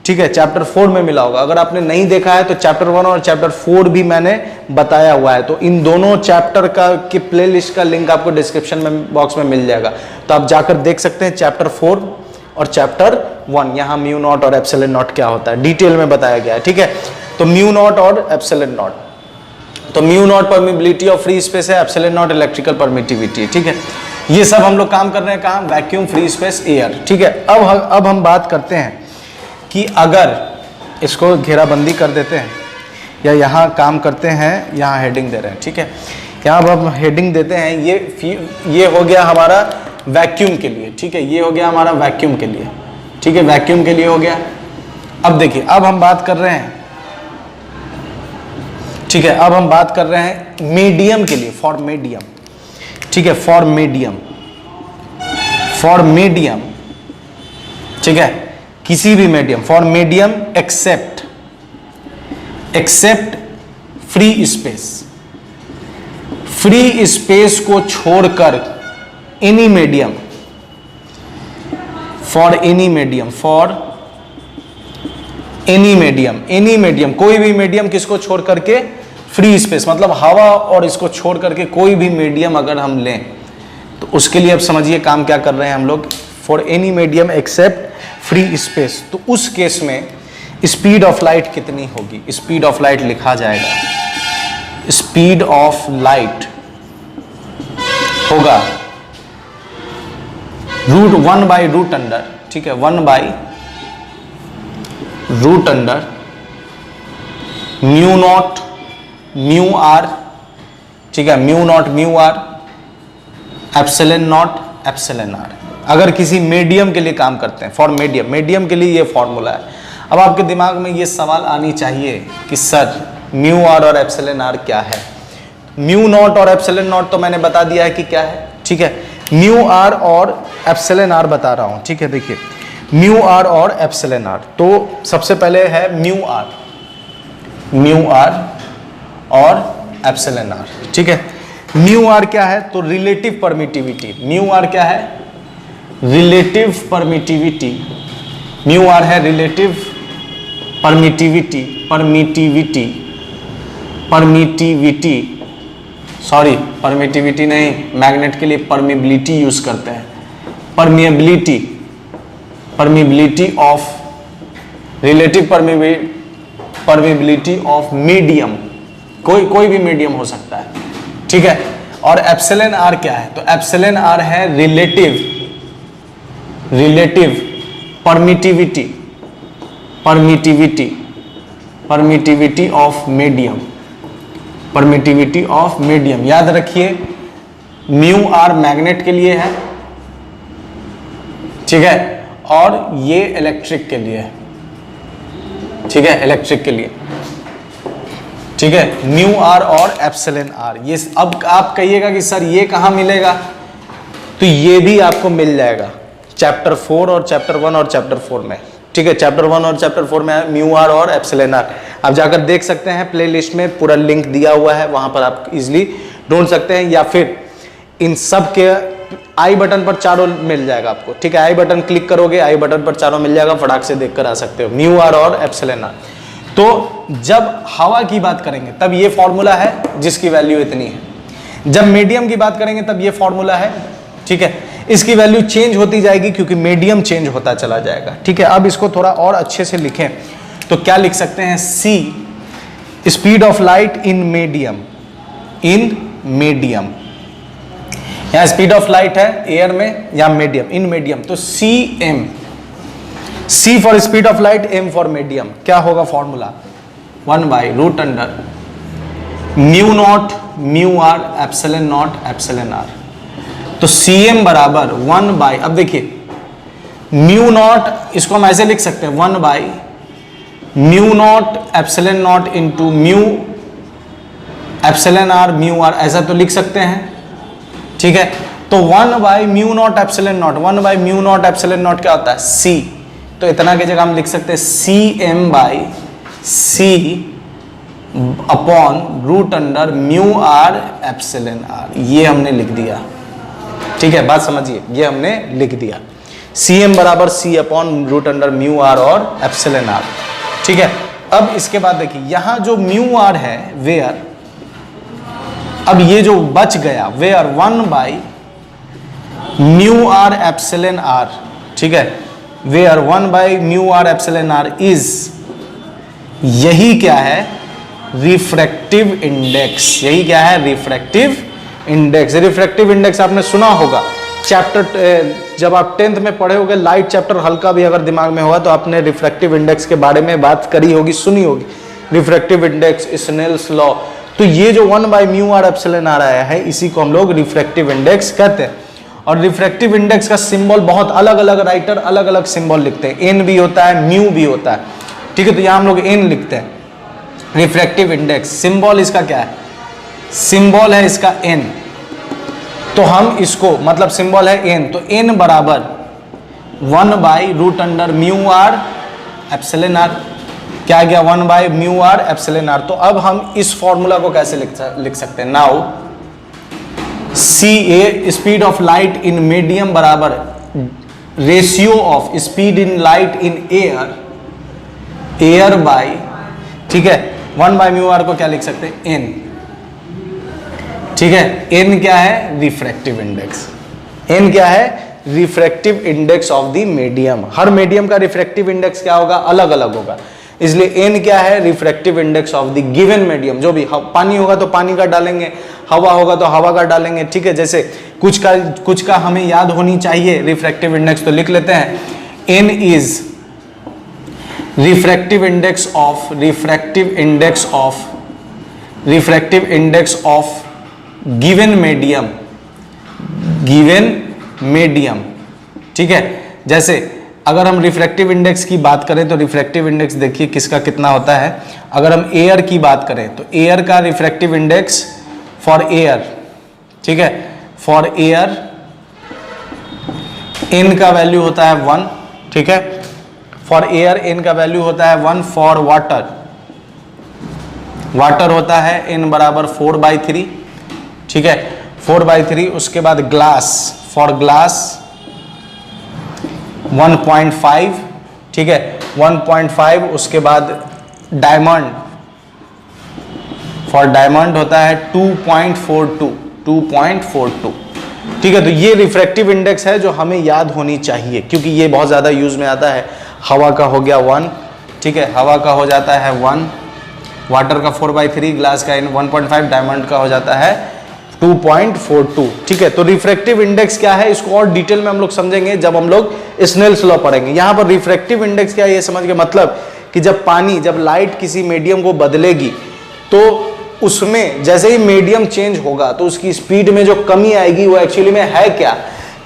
ठीक है, चैप्टर 4 में मिला होगा। अगर आपने नहीं देखा है तो चैप्टर 1 और चैप्टर 4 भी मैंने बताया हुआ है। तो इन दोनों चैप्टर का की प्लेलिस्ट का लिंक आपको डिस्क्रिप्शन में बॉक्स में मिल जाएगा, तो आप जाकर देख सकते हैं चैप्टर 4 और चैप्टर 1। यहां म्यू नॉट और एप्सिलॉन नॉट क्या होता है डिटेल में बताया गया है, ठीक है। तो म्यू नॉट और एप्सिलॉन नॉट, तो mu not permeability of free space है, एप्सिलॉन नॉट इलेक्ट्रिकल परमिटिविटी है, ठीक है। ये सब हम लोग काम कर रहे हैं कहां? वैक्यूम, फ्री स्पेस, एयर, ठीक है। अब हम बात करते हैं कि अगर इसको घेराबंदी कर देते हैं या यहाँ काम करते हैं, यहाँ हेडिंग दे रहे हैं, ठीक है। यहाँ अब हम हेडिंग देते हैं, ये हो गया हमारा वैक्यूम के लिए, ठीक है। ये हो गया हमारा वैक्यूम के लिए, ठीक है, वैक्यूम के लिए हो गया। अब देखिए, अब हम बात कर रहे हैं, ठीक है, अब हम बात कर रहे हैं मीडियम के लिए, फॉर मीडियम, ठीक है, फॉर मीडियम, ठीक है, किसी भी medium, for medium except free space को छोड़कर any medium, for any medium, कोई भी मीडियम किसको छोड़ करके? फ्री स्पेस, मतलब हवा और इसको छोड़ करके कोई भी मीडियम अगर हम लें तो उसके लिए अब समझिए काम क्या कर रहे हैं हम लोग। For any medium except free space, तो उस केस में स्पीड ऑफ लाइट कितनी होगी? स्पीड ऑफ लाइट लिखा जाएगा, स्पीड ऑफ लाइट होगा √1/√अंडर, ठीक है, 1/√अंडर म्यू नॉट म्यू आर, ठीक है, mu naught mu R epsilon naught epsilon R. अगर किसी मीडियम के लिए काम करते हैं, फॉर मीडियम के लिए ये फॉर्मूला है। अब आपके दिमाग में ये सवाल आनी चाहिए कि सर म्यू आर और एप्सिलॉन आर क्या है? म्यू नॉट और एप्सिलॉन नॉट तो मैंने बता दिया है कि क्या है, ठीक है। म्यू आर और एप्सिलॉन आर बता रहा हूं, ठीक है। देखिए म्यू आर और एप्सिलॉन आर, तो सबसे पहले है म्यू आर और एप्सिलॉन आर, ठीक है। म्यू आर क्या है? तो रिलेटिव परमिटिविटी। म्यू आर क्या है? Relative permittivity. म्यू आर है रिलेटिव परमिटिविटी, परमिटिविटी नहीं, मैग्नेट के लिए परमिबिलिटी यूज करते हैं, permeability, permeability of, relative permeability of medium, कोई भी मीडियम हो सकता है, ठीक है। और एप्सिलॉन आर क्या है? तो एप्सिलॉन आर है relative permittivity of medium, permittivity of medium. याद रखिए म्यू आर मैग्नेट के लिए है, ठीक है, और ये इलेक्ट्रिक के लिए है, ठीक है, इलेक्ट्रिक के लिए, ठीक है, म्यू आर और एप्सिलॉन आर। ये अब आप कहिएगा कि सर ये कहां मिलेगा, तो ये भी आपको मिल जाएगा चैप्टर 4 और चैप्टर 1 और चैप्टर 4 में, ठीक है। चैप्टर 1 और चैप्टर 4 में है म्यू आर और एप्सिलॉन आर। आप जाकर देख सकते हैं, प्लेलिस्ट में पूरा लिंक दिया हुआ है, वहां पर आप इजीली ढूंढ सकते हैं, या फिर इन सब के आई बटन पर चारों मिल जाएगा आपको, ठीक है। आई बटन क्लिक करोगे, आई बटन पर चारों मिल जाएगा, फटाक से देखकर आ सकते हो, म्यू आर और एप्सिलॉन आर। तो जब हवा की बात करेंगे तब ये फॉर्मूला है जिसकी वैल्यू इतनी है, जब मीडियम की बात करेंगे तब ये फॉर्मूला है, ठीक है। इसकी वैल्यू चेंज होती जाएगी क्योंकि मीडियम चेंज होता चला जाएगा, ठीक है। अब इसको थोड़ा और अच्छे से लिखें तो क्या लिख सकते हैं, C speed of light in medium, यहां स्पीड ऑफ लाइट है एयर में या मीडियम, इन मीडियम, तो C M, C for speed of light, M for medium. क्या होगा फॉर्मूला, 1/√अंडर mu naught mu R epsilon naught epsilon R. तो C M बराबर 1/, अब देखिए म्यू नॉट, इसको हम ऐसे लिख सकते हैं 1/म्यू naught epsilon naught into mu epsilon R mu R, ऐसा तो लिख सकते हैं, ठीक है। तो 1/म्यू नॉट एप्सिलॉन नॉट, 1/म्यू नॉट एप्सिलॉन नॉट क्या होता है, सी। तो इतना की जगह हम लिख सकते हैं CM/C अपॉन√अंडर म्यू आर एप्सिलॉन आर, ये हमने लिख दिया, ठीक है। बात समझिए, ये हमने लिख दिया, CM बराबर C अपॉन√अंडर म्यू आर और एप्सिलॉन आर, ठीक है। अब इसके बाद देखिए यहां जो म्यू आर है वेयर, अब ये जो बच गया वेयर 1/म्यू आर एप्सिलॉन आर, ठीक है, वेयर 1/म्यू आर एप्सिलॉन आर इज, यही क्या है, रिफ्रैक्टिव इंडेक्स, यही क्या है, रिफ्रैक्टिव इंडेक्स। रिफ्रैक्टिव इंडेक्स आपने सुना होगा चैप्टर, जब आप 10th में पढ़े होगे, लाइट चैप्टर हल्का भी अगर दिमाग में होगा तो आपने रिफ्रैक्टिव इंडेक्स के बारे में बात करी होगी, सुनी होगी, रिफ्रैक्टिव इंडेक्स, स्नेल्स लॉ। तो ये जो 1/म्यू आर एप्सिलॉन आर आया है, इसी को हम लोग रिफ्रैक्टिव इंडेक्स कहते हैं। और रिफ्रैक्टिव इंडेक्स का सिंबल बहुत अलग अलग राइटर अलग अलग सिंबल लिखते हैं, एन भी होता है, म्यू भी होता है, ठीक है। तो यहां हम लोग एन लिखते हैं, रिफ्रैक्टिव इंडेक्स सिंबल इसका क्या है, सिंबल है इसका एन, तो हम इसको, मतलब सिंबल है एन, तो एन बराबर 1/√अंडर म्यू आर एप्सिलॉन आर, क्या गया, 1/म्यू आर एप्सिलॉन आर। तो अब हम इस फॉर्मूला को कैसे लिख सकते हैं, now C a speed of light in medium बराबर ratio of speed in light in air by, ठीक है, 1/म्यू आर को क्या लिख सकते हैं, एन, ठीक है। एन क्या है, रिफ्रैक्टिव इंडेक्स, एन क्या है, refractive index of the medium. Her medium का रिफ्रैक्टिव इंडेक्स क्या होगा, अलग अलग होगा, इसलिए एन क्या है, refractive index of the given medium. जो भी पानी होगा तो पानी का डालेंगे, हवा होगा तो हवा का डालेंगे, ठीक है। जैसे कुछ का हमें याद होनी चाहिए रिफ्रैक्टिव इंडेक्स, तो लिख लेते हैं, N is refractive index of given medium, ठीक है। जैसे अगर हम रिफ्रैक्टिव इंडेक्स की बात करें तो रिफ्रैक्टिव इंडेक्स देखिए किसका कितना होता है। अगर हम एयर की बात करें तो एयर का रिफ्रैक्टिव इंडेक्स फॉर एयर, ठीक है, फॉर एयर एन का वैल्यू होता है 1, ठीक है, फॉर एयर एन का वैल्यू होता है 1। फॉर वाटर होता है एन बराबर 4/3, ठीक है, 4/3। उसके बाद ग्लास, फॉर ग्लास 1.5, ठीक है, 1.5। उसके बाद डायमंड, फॉर डायमंड होता है 2.42, ठीक है, तो ये रिफ्रैक्टिव इंडेक्स है जो हमें याद होनी चाहिए, क्योंकि ये बहुत ज़्यादा यूज में आता है। हवा का हो गया 1, ठीक है, हवा का हो जाता है 1, वाटर का 4/3, ग्लास का 1.5, डायमंड का हो जाता है 2.42। ठीक है, तो रिफ्रैक्टिव इंडेक्स क्या है, इसको और डिटेल में हम लोग समझेंगे जब हम लोग स्नेल्स लॉ पढ़ेंगे। यहाँ पर रिफ्रैक्टिव इंडेक्स क्या है ये समझ के मतलब कि जब लाइट किसी मीडियम को बदलेगी तो उसमें जैसे ही मीडियम चेंज होगा तो उसकी स्पीड में जो कमी आएगी वो एक्चुअली में है क्या,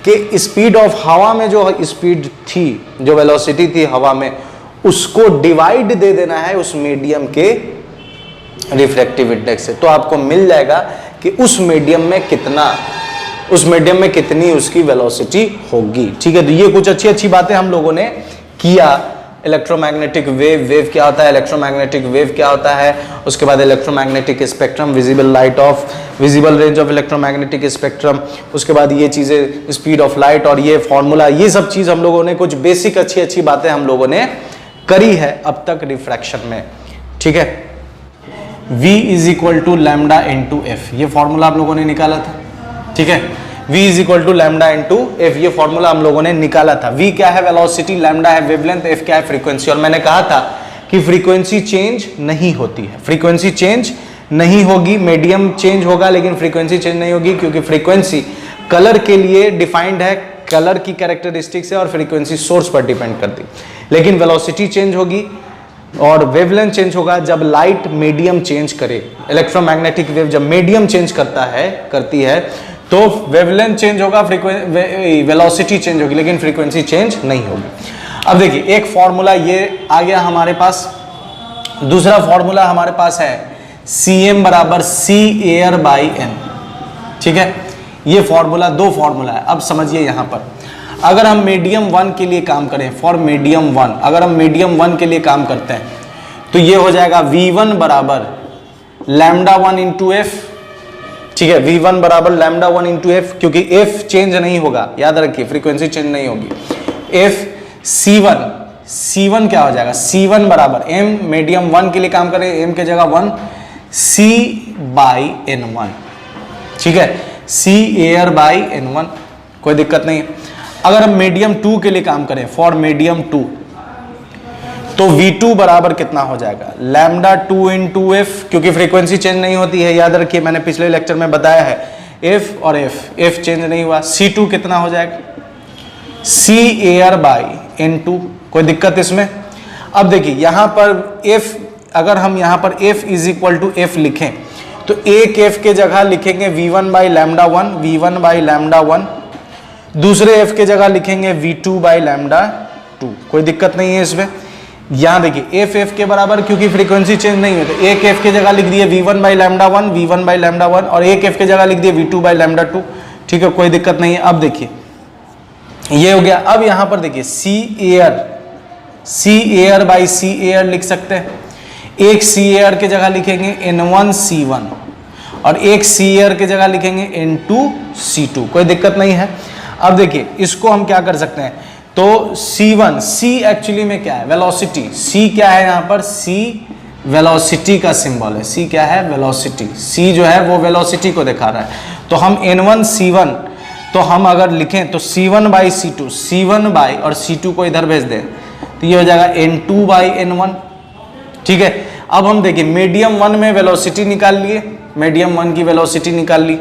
कि स्पीड ऑफ हवा में जो स्पीड थी, जो वेलोसिटी थी हवा में, उसको डिवाइड दे देना है उस मीडियम के रिफ्रैक्टिव इंडेक्स से, तो आपको मिल जाएगा कि उस मीडियम में कितनी उसकी वेलोसिटी होगी। ठीक है, तो ये कुछ अच्छी बातें हम लोगों ने किया। इलेक्ट्रोमैग्नेटिक वेव क्या होता है, इलेक्ट्रोमैग्नेटिक वेव क्या होता है, उसके बाद electromagnetic spectrum, visible range of electromagnetic spectrum, उसके बाद ये चीजें, स्पीड ऑफ लाइट और ये फॉर्मूला, ये सब चीज हम लोगों ने कुछ बेसिक अच्छी बातें हम लोगों ने करी है अब तक रिफ्रैक्शन में। ठीक है, V is equal to lambda into F, ये फॉर्मूला आप लोगों ने निकाला था। ठीक है, V is equal to lambda into F, ये फॉर्मूला हम लोगों ने निकाला था। V क्या है, वेलोसिटी, लैम्डा है वेवलेंथ, एफ क्या है, फ्रीक्वेंसी। और मैंने कहा था कि फ्रीक्वेंसी चेंज नहीं होती है, फ्रीक्वेंसी चेंज नहीं होगी, मीडियम चेंज होगा लेकिन फ्रीक्वेंसी चेंज नहीं होगी, क्योंकि फ्रीक्वेंसी कलर के लिए डिफाइंड है, कलर की कैरेक्टरिस्टिक्स है, और फ्रीक्वेंसी सोर्स पर डिपेंड करती। लेकिन वेलोसिटी चेंज होगी और वेवलेंथ चेंज होगा जब लाइट मीडियम चेंज करे। इलेक्ट्रोमैग्नेटिक वेव जब मीडियम चेंज करती है तो वेवलेंथ चेंज होगा, वेलोसिटी चेंज होगी, लेकिन फ्रीक्वेंसी चेंज नहीं होगी। अब देखिए, एक फॉर्मूला ये आ गया हमारे पास, दूसरा फॉर्मूला हमारे पास है Cm बराबर C एयर बाई N। ठीक है, ये फॉर्मूला, दो फॉर्मूला है। अब समझिए यहाँ पर, अगर हम मीडियम 1 के लिए काम करें, फॉर मीडियम 1, अगर हम मीडियम 1 के लिए काम करते हैं तो ये हो जाएगा V1 बराबर लैम्डा 1 इंटू एफ। ठीक है, V1 बराबर लैम्डा 1 इंटू एफ, क्योंकि एफ चेंज नहीं होगा, याद रखिए, फ्रीक्वेंसी चेंज नहीं होगी। एफ C1 क्या हो जाएगा, C1 बराबर M, मीडियम 1 के लिए काम करें, M के जगह 1, C बाई N1। ठीक है, C एयर बाई N1, कोई दिक्कत नहीं है। अगर हम मीडियम 2 के लिए काम करें, फॉर मीडियम 2, तो V2 बराबर कितना हो जाएगा, लैम्डा 2 इंटू एफ, क्योंकि फ्रीक्वेंसी चेंज नहीं होती है, याद रखिए, मैंने पिछले लेक्चर में बताया है, एफ और एफ चेंज नहीं हुआ। C2 कितना हो जाएगा, C एयर बाई N2, कोई दिक्कत इसमें। अब देखिए यहाँ पर एफ, अगर हम यहाँ पर F is equal to F लिखें तो एक एफ के जगह लिखेंगे V1 by lambda 1, V1 by lambda 1, दूसरे एफ के जगह लिखेंगे V2 बाई लैम्डा 2, कोई दिक्कत नहीं है इसमें। यहाँ देखिए एफ के बराबर, क्योंकि फ्रीक्वेंसी चेंज नहीं है, तो एक एफ के जगह लिख दिए V1 by lambda 1, V1 by lambda 1, और एक एफ के जगह लिख दिए V2 बाई लैम्डा 2। ठीक है, कोई दिक्कत नहीं है। अब देखिए ये हो गया। अब यहाँ पर देखिए C air by C air लिख सकते हैं। एक C एयर के जगह लिखेंगे N1 C1 और एक C एयर के जगह लिखेंगे N2 C2, कोई दिक्कत नहीं है। अब देखिए इसको हम क्या कर सकते हैं, तो C1, C एक्चुअली में क्या है, वेलोसिटी। C क्या है यहाँ पर, C वेलोसिटी का सिंबल है। C क्या है, वेलोसिटी। C जो है वो वेलोसिटी को दिखा रहा है। तो हम N1 C1, तो हम अगर लिखें तो C1 by C2, C1 by और C2 को इधर भेज दें तो ये हो जाएगा N2 बाई N1। ठीक है, अब हम देखिए मीडियम 1 में वेलोसिटी निकाल लिए, मीडियम 1 की वेलोसिटी निकाल ली,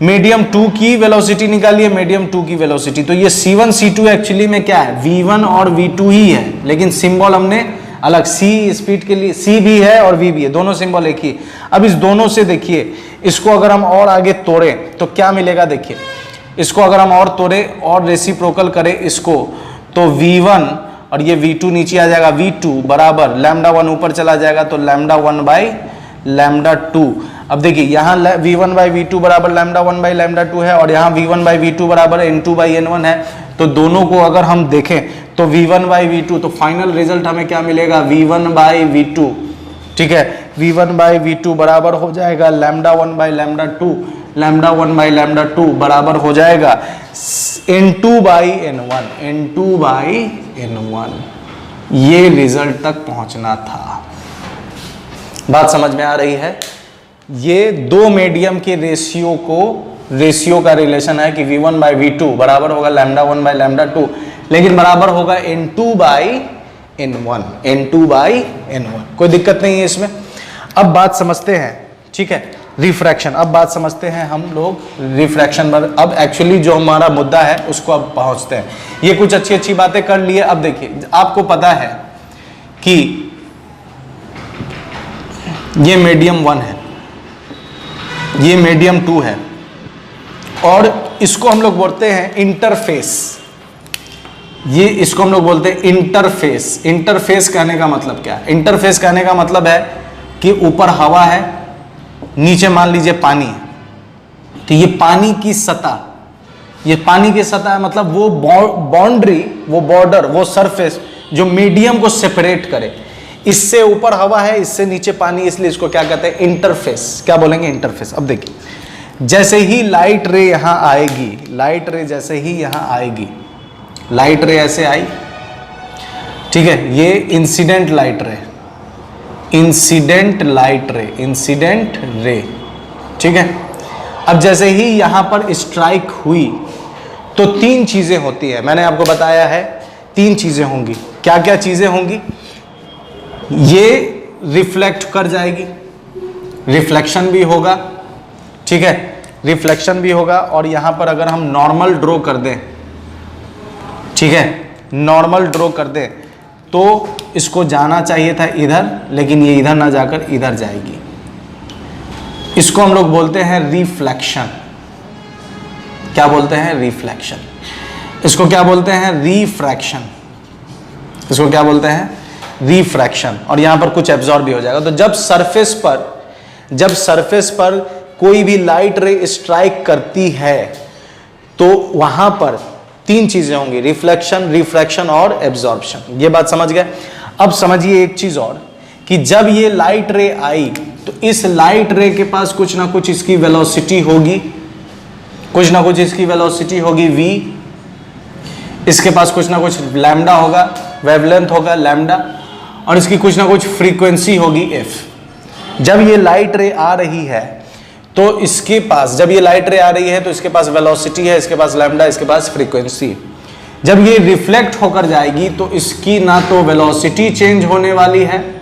मीडियम 2 की वेलोसिटी निकालिए, मीडियम 2 की वेलोसिटी। तो ये C1 C2 एक्चुअली में क्या है, V1 और V2 ही है, लेकिन सिंबल हमने अलग, C स्पीड के लिए C भी है और V भी है, दोनों सिंबल एक ही। अब इस दोनों से देखिए, इसको अगर हम और आगे तोड़ें तो क्या मिलेगा, देखिए इसको अगर हम और तोड़ें और रेसिप्रोकल करें इसको, तो V1 और ये V2 नीचे आ जाएगा, V2 बराबर लैम्डा 1 ऊपर चला जाएगा तो लैम्डा 1 बाई लैम्डा 2। अब देखिए यहाँ V1 बाई V2 बराबर लैम्डा 1 बाई लैम्डा 2 है और यहाँ V1 बाई V2 बराबर N2 बाई N1 है। तो दोनों को अगर हम देखें तो V1 बाई V2, तो फाइनल रिजल्ट हमें क्या मिलेगा, V1 बाई V2। ठीक है, V1 बाई V2 बराबर हो जाएगा lambda 1 by lambda 2, lambda 1 by lambda 2 बराबर हो जाएगा N2 by N1, N2 by N1। ये रिजल्ट तक पहुंचना था। बात समझ में आ रही है। ये दो मीडियम के रेशियो को रेशियो का रिलेशन है कि v1 बाई v2 बराबर होगा λ1 बाई λ2, लेकिन बराबर होगा n2 by n1, n2 by n1। कोई दिक्कत नहीं है इसमें। अब बात समझते हैं, ठीक है, रिफ्रैक्शन। अब बात समझते हैं हम लोग रिफ्रैक्शन पर। अब एक्चुअली जो हमारा मुद्दा है उसको अब पहुंचते हैं। ये कुछ अच्छी अच्छी बातें कर लिए। अब देखिए, आपको पता है कि ये मीडियम 1 है, ये मीडियम 2 है, और इसको हम लोग बोलते हैं इंटरफेस। ये इसको हम लोग बोलते हैं इंटरफेस। इंटरफेस कहने का मतलब क्या है? इंटरफेस कहने का मतलब है कि ऊपर हवा है, नीचे मान लीजिए पानी है। तो ये पानी की सतह, ये पानी की सतह है, मतलब वो बाउंड्री, वो बॉर्डर, वो सरफेस जो मीडियम को सेपरेट करे। इससे ऊपर हवा है, इससे नीचे पानी, इसलिए इसको क्या कहते हैं? इंटरफेस। क्या बोलेंगे? इंटरफेस। अब देखिए, जैसे ही लाइट रे यहां आएगी, लाइट रे जैसे ही यहां आएगी, लाइट रे ऐसे आई, ठीक है, ये इंसिडेंट लाइट रे, इंसिडेंट लाइट रे, इंसिडेंट रे, ठीक है। अब जैसे ही यहां पर स्ट्राइक हुई तो 3 चीजें होती है, मैंने आपको बताया है 3 चीजें होंगी। क्या क्या चीजें होंगी? ये रिफ्लेक्ट कर जाएगी, रिफ्लेक्शन भी होगा, ठीक है, रिफ्लेक्शन भी होगा। और यहां पर अगर हम नॉर्मल ड्रॉ कर दें, ठीक है, नॉर्मल ड्रॉ कर दें, तो इसको जाना चाहिए था इधर, लेकिन ये इधर ना जाकर इधर जाएगी। इसको हम लोग बोलते हैं रिफ्लेक्शन। क्या बोलते हैं? रिफ्लेक्शन। इसको क्या बोलते हैं? रिफ्रैक्शन। इसको क्या बोलते हैं? रिफ्रैक्शन। और यहां पर कुछ एब्जॉर्ब भी हो जाएगा। तो जब सरफेस पर कोई भी लाइट रे स्ट्राइक करती है तो वहां पर 3 चीजें होंगी, रिफ्लेक्शन, रिफ्रैक्शन और एब्जॉर्प्शन। ये बात समझ गए? अब समझिए एक चीज और, कि जब ये लाइट रे आई तो इस लाइट रे के पास कुछ ना कुछ इसकी वेलोसिटी होगी, कुछ ना कुछ इसकी वेलोसिटी होगी v, इसके पास कुछ ना कुछ लैम्डा होगा, वेवलेंथ होगा लैम्डा, और इसकी कुछ ना कुछ फ्रीक्वेंसी होगी f। जब ये लाइट रे आ रही है तो इसके पास, जब ये लाइट रे आ रही है तो इसके पास वेलोसिटी है, इसके पास लैम्डा, इसके पास फ्रीक्वेंसी। जब ये रिफ्लेक्ट होकर जाएगी तो इसकी ना तो वेलोसिटी चेंज होने वाली है,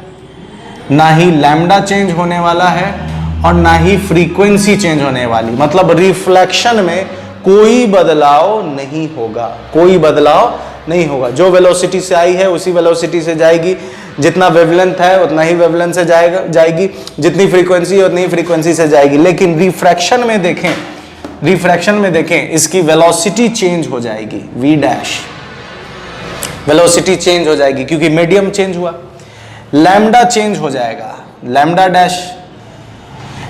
ना ही लैम्डा चेंज होने वाला है, और ना ही फ्रीक्वेंसी चेंज होने वाली। मतलब रिफ्लेक्शन में कोई बदलाव नहीं होगा, कोई बदलाव नहीं होगा। जो वेलोसिटी से आई है उसी वेलोसिटी से जाएगी, जितना वेवलेंथ है उतना ही वेवलेंथ से जाएगी, जितनी फ्रीक्वेंसी है उतनी ही फ्रीक्वेंसी से जाएगी। लेकिन रिफ्रैक्शन में देखें, रिफ्रैक्शन में देखें, इसकी वेलोसिटी चेंज हो जाएगी, v डैश, वेलोसिटी चेंज हो जाएगी क्योंकि मीडियम चेंज हुआ। लैम्डा चेंज हो जाएगा, लैम्डा डैश,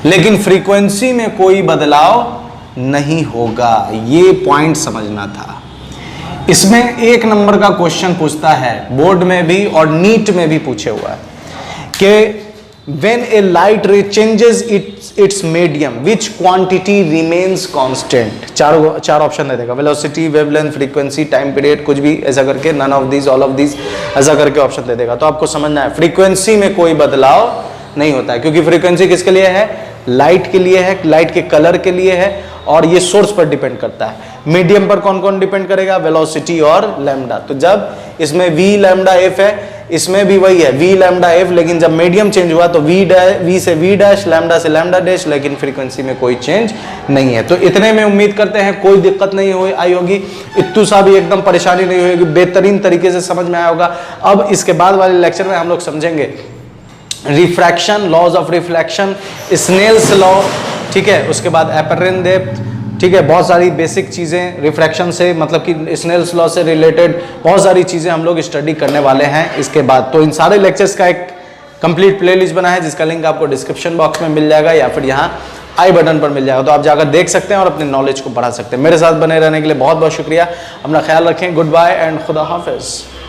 लेकिन फ्रीक्वेंसी में कोई बदलाव नहीं होगा। ये पॉइंट समझना था। इसमें 1 नंबर का क्वेश्चन पूछता है, बोर्ड में भी और नीट में भी पूछे हुआ है, कि when a light ray changes its medium which quantity remains constant। चार ऑप्शन दे देगा, velocity, wavelength, frequency, time period, कुछ भी ऐसा करके, none of these, all of these, ऐसा करके ऑप्शन दे देगा। तो आपको समझना है फ्रीक्वेंसी में कोई बदलाव नहीं होता है, क्योंकि फ्रीक्वेंसी किसके लिए है? लाइट के लिए है, लाइट के कलर के लिए है, और ये सोर्स पर डिपेंड करता है। मीडियम पर कौन कौन डिपेंड करेगा? वेलोसिटी और लैम्डा। तो जब इसमें v लैम्डा f है, इसमें भी वही है v लैम्डा f, लेकिन जब मीडियम चेंज हुआ तो v से v डैश, लैम्डा से लैम्डा डैश, लेकिन फ्रीक्वेंसी में कोई चेंज नहीं है। तो इतने में उम्मीद करते हैं कोई दिक्कत नहीं आई होगी, इत्तू सा भी एकदम परेशानी नहीं होगी, बेहतरीन तरीके से समझ में आया होगा। अब इसके बाद वाले लेक्चर में हम लोग समझेंगे refraction, laws of reflection, Snell's law, ठीक है, उसके बाद एपरेंट डेप्थ, ठीक है, बहुत सारी बेसिक चीज़ें रिफ्रैक्शन से, मतलब कि स्नेल्स लॉ से रिलेटेड बहुत सारी चीज़ें हम लोग स्टडी करने वाले हैं इसके बाद। तो इन सारे लेक्चर्स का एक कंप्लीट प्लेलिस्ट बना है, जिसका लिंक आपको डिस्क्रिप्शन बॉक्स में मिल जाएगा या फिर यहाँ आई बटन पर मिल जाएगा। तो आप जाकर देख सकते हैं और अपने नॉलेज को बढ़ा सकते हैं। मेरे साथ बने रहने के लिए बहुत बहुत शुक्रिया। अपना ख्याल रखें। गुड बाय एंड खुदा हाफिज़।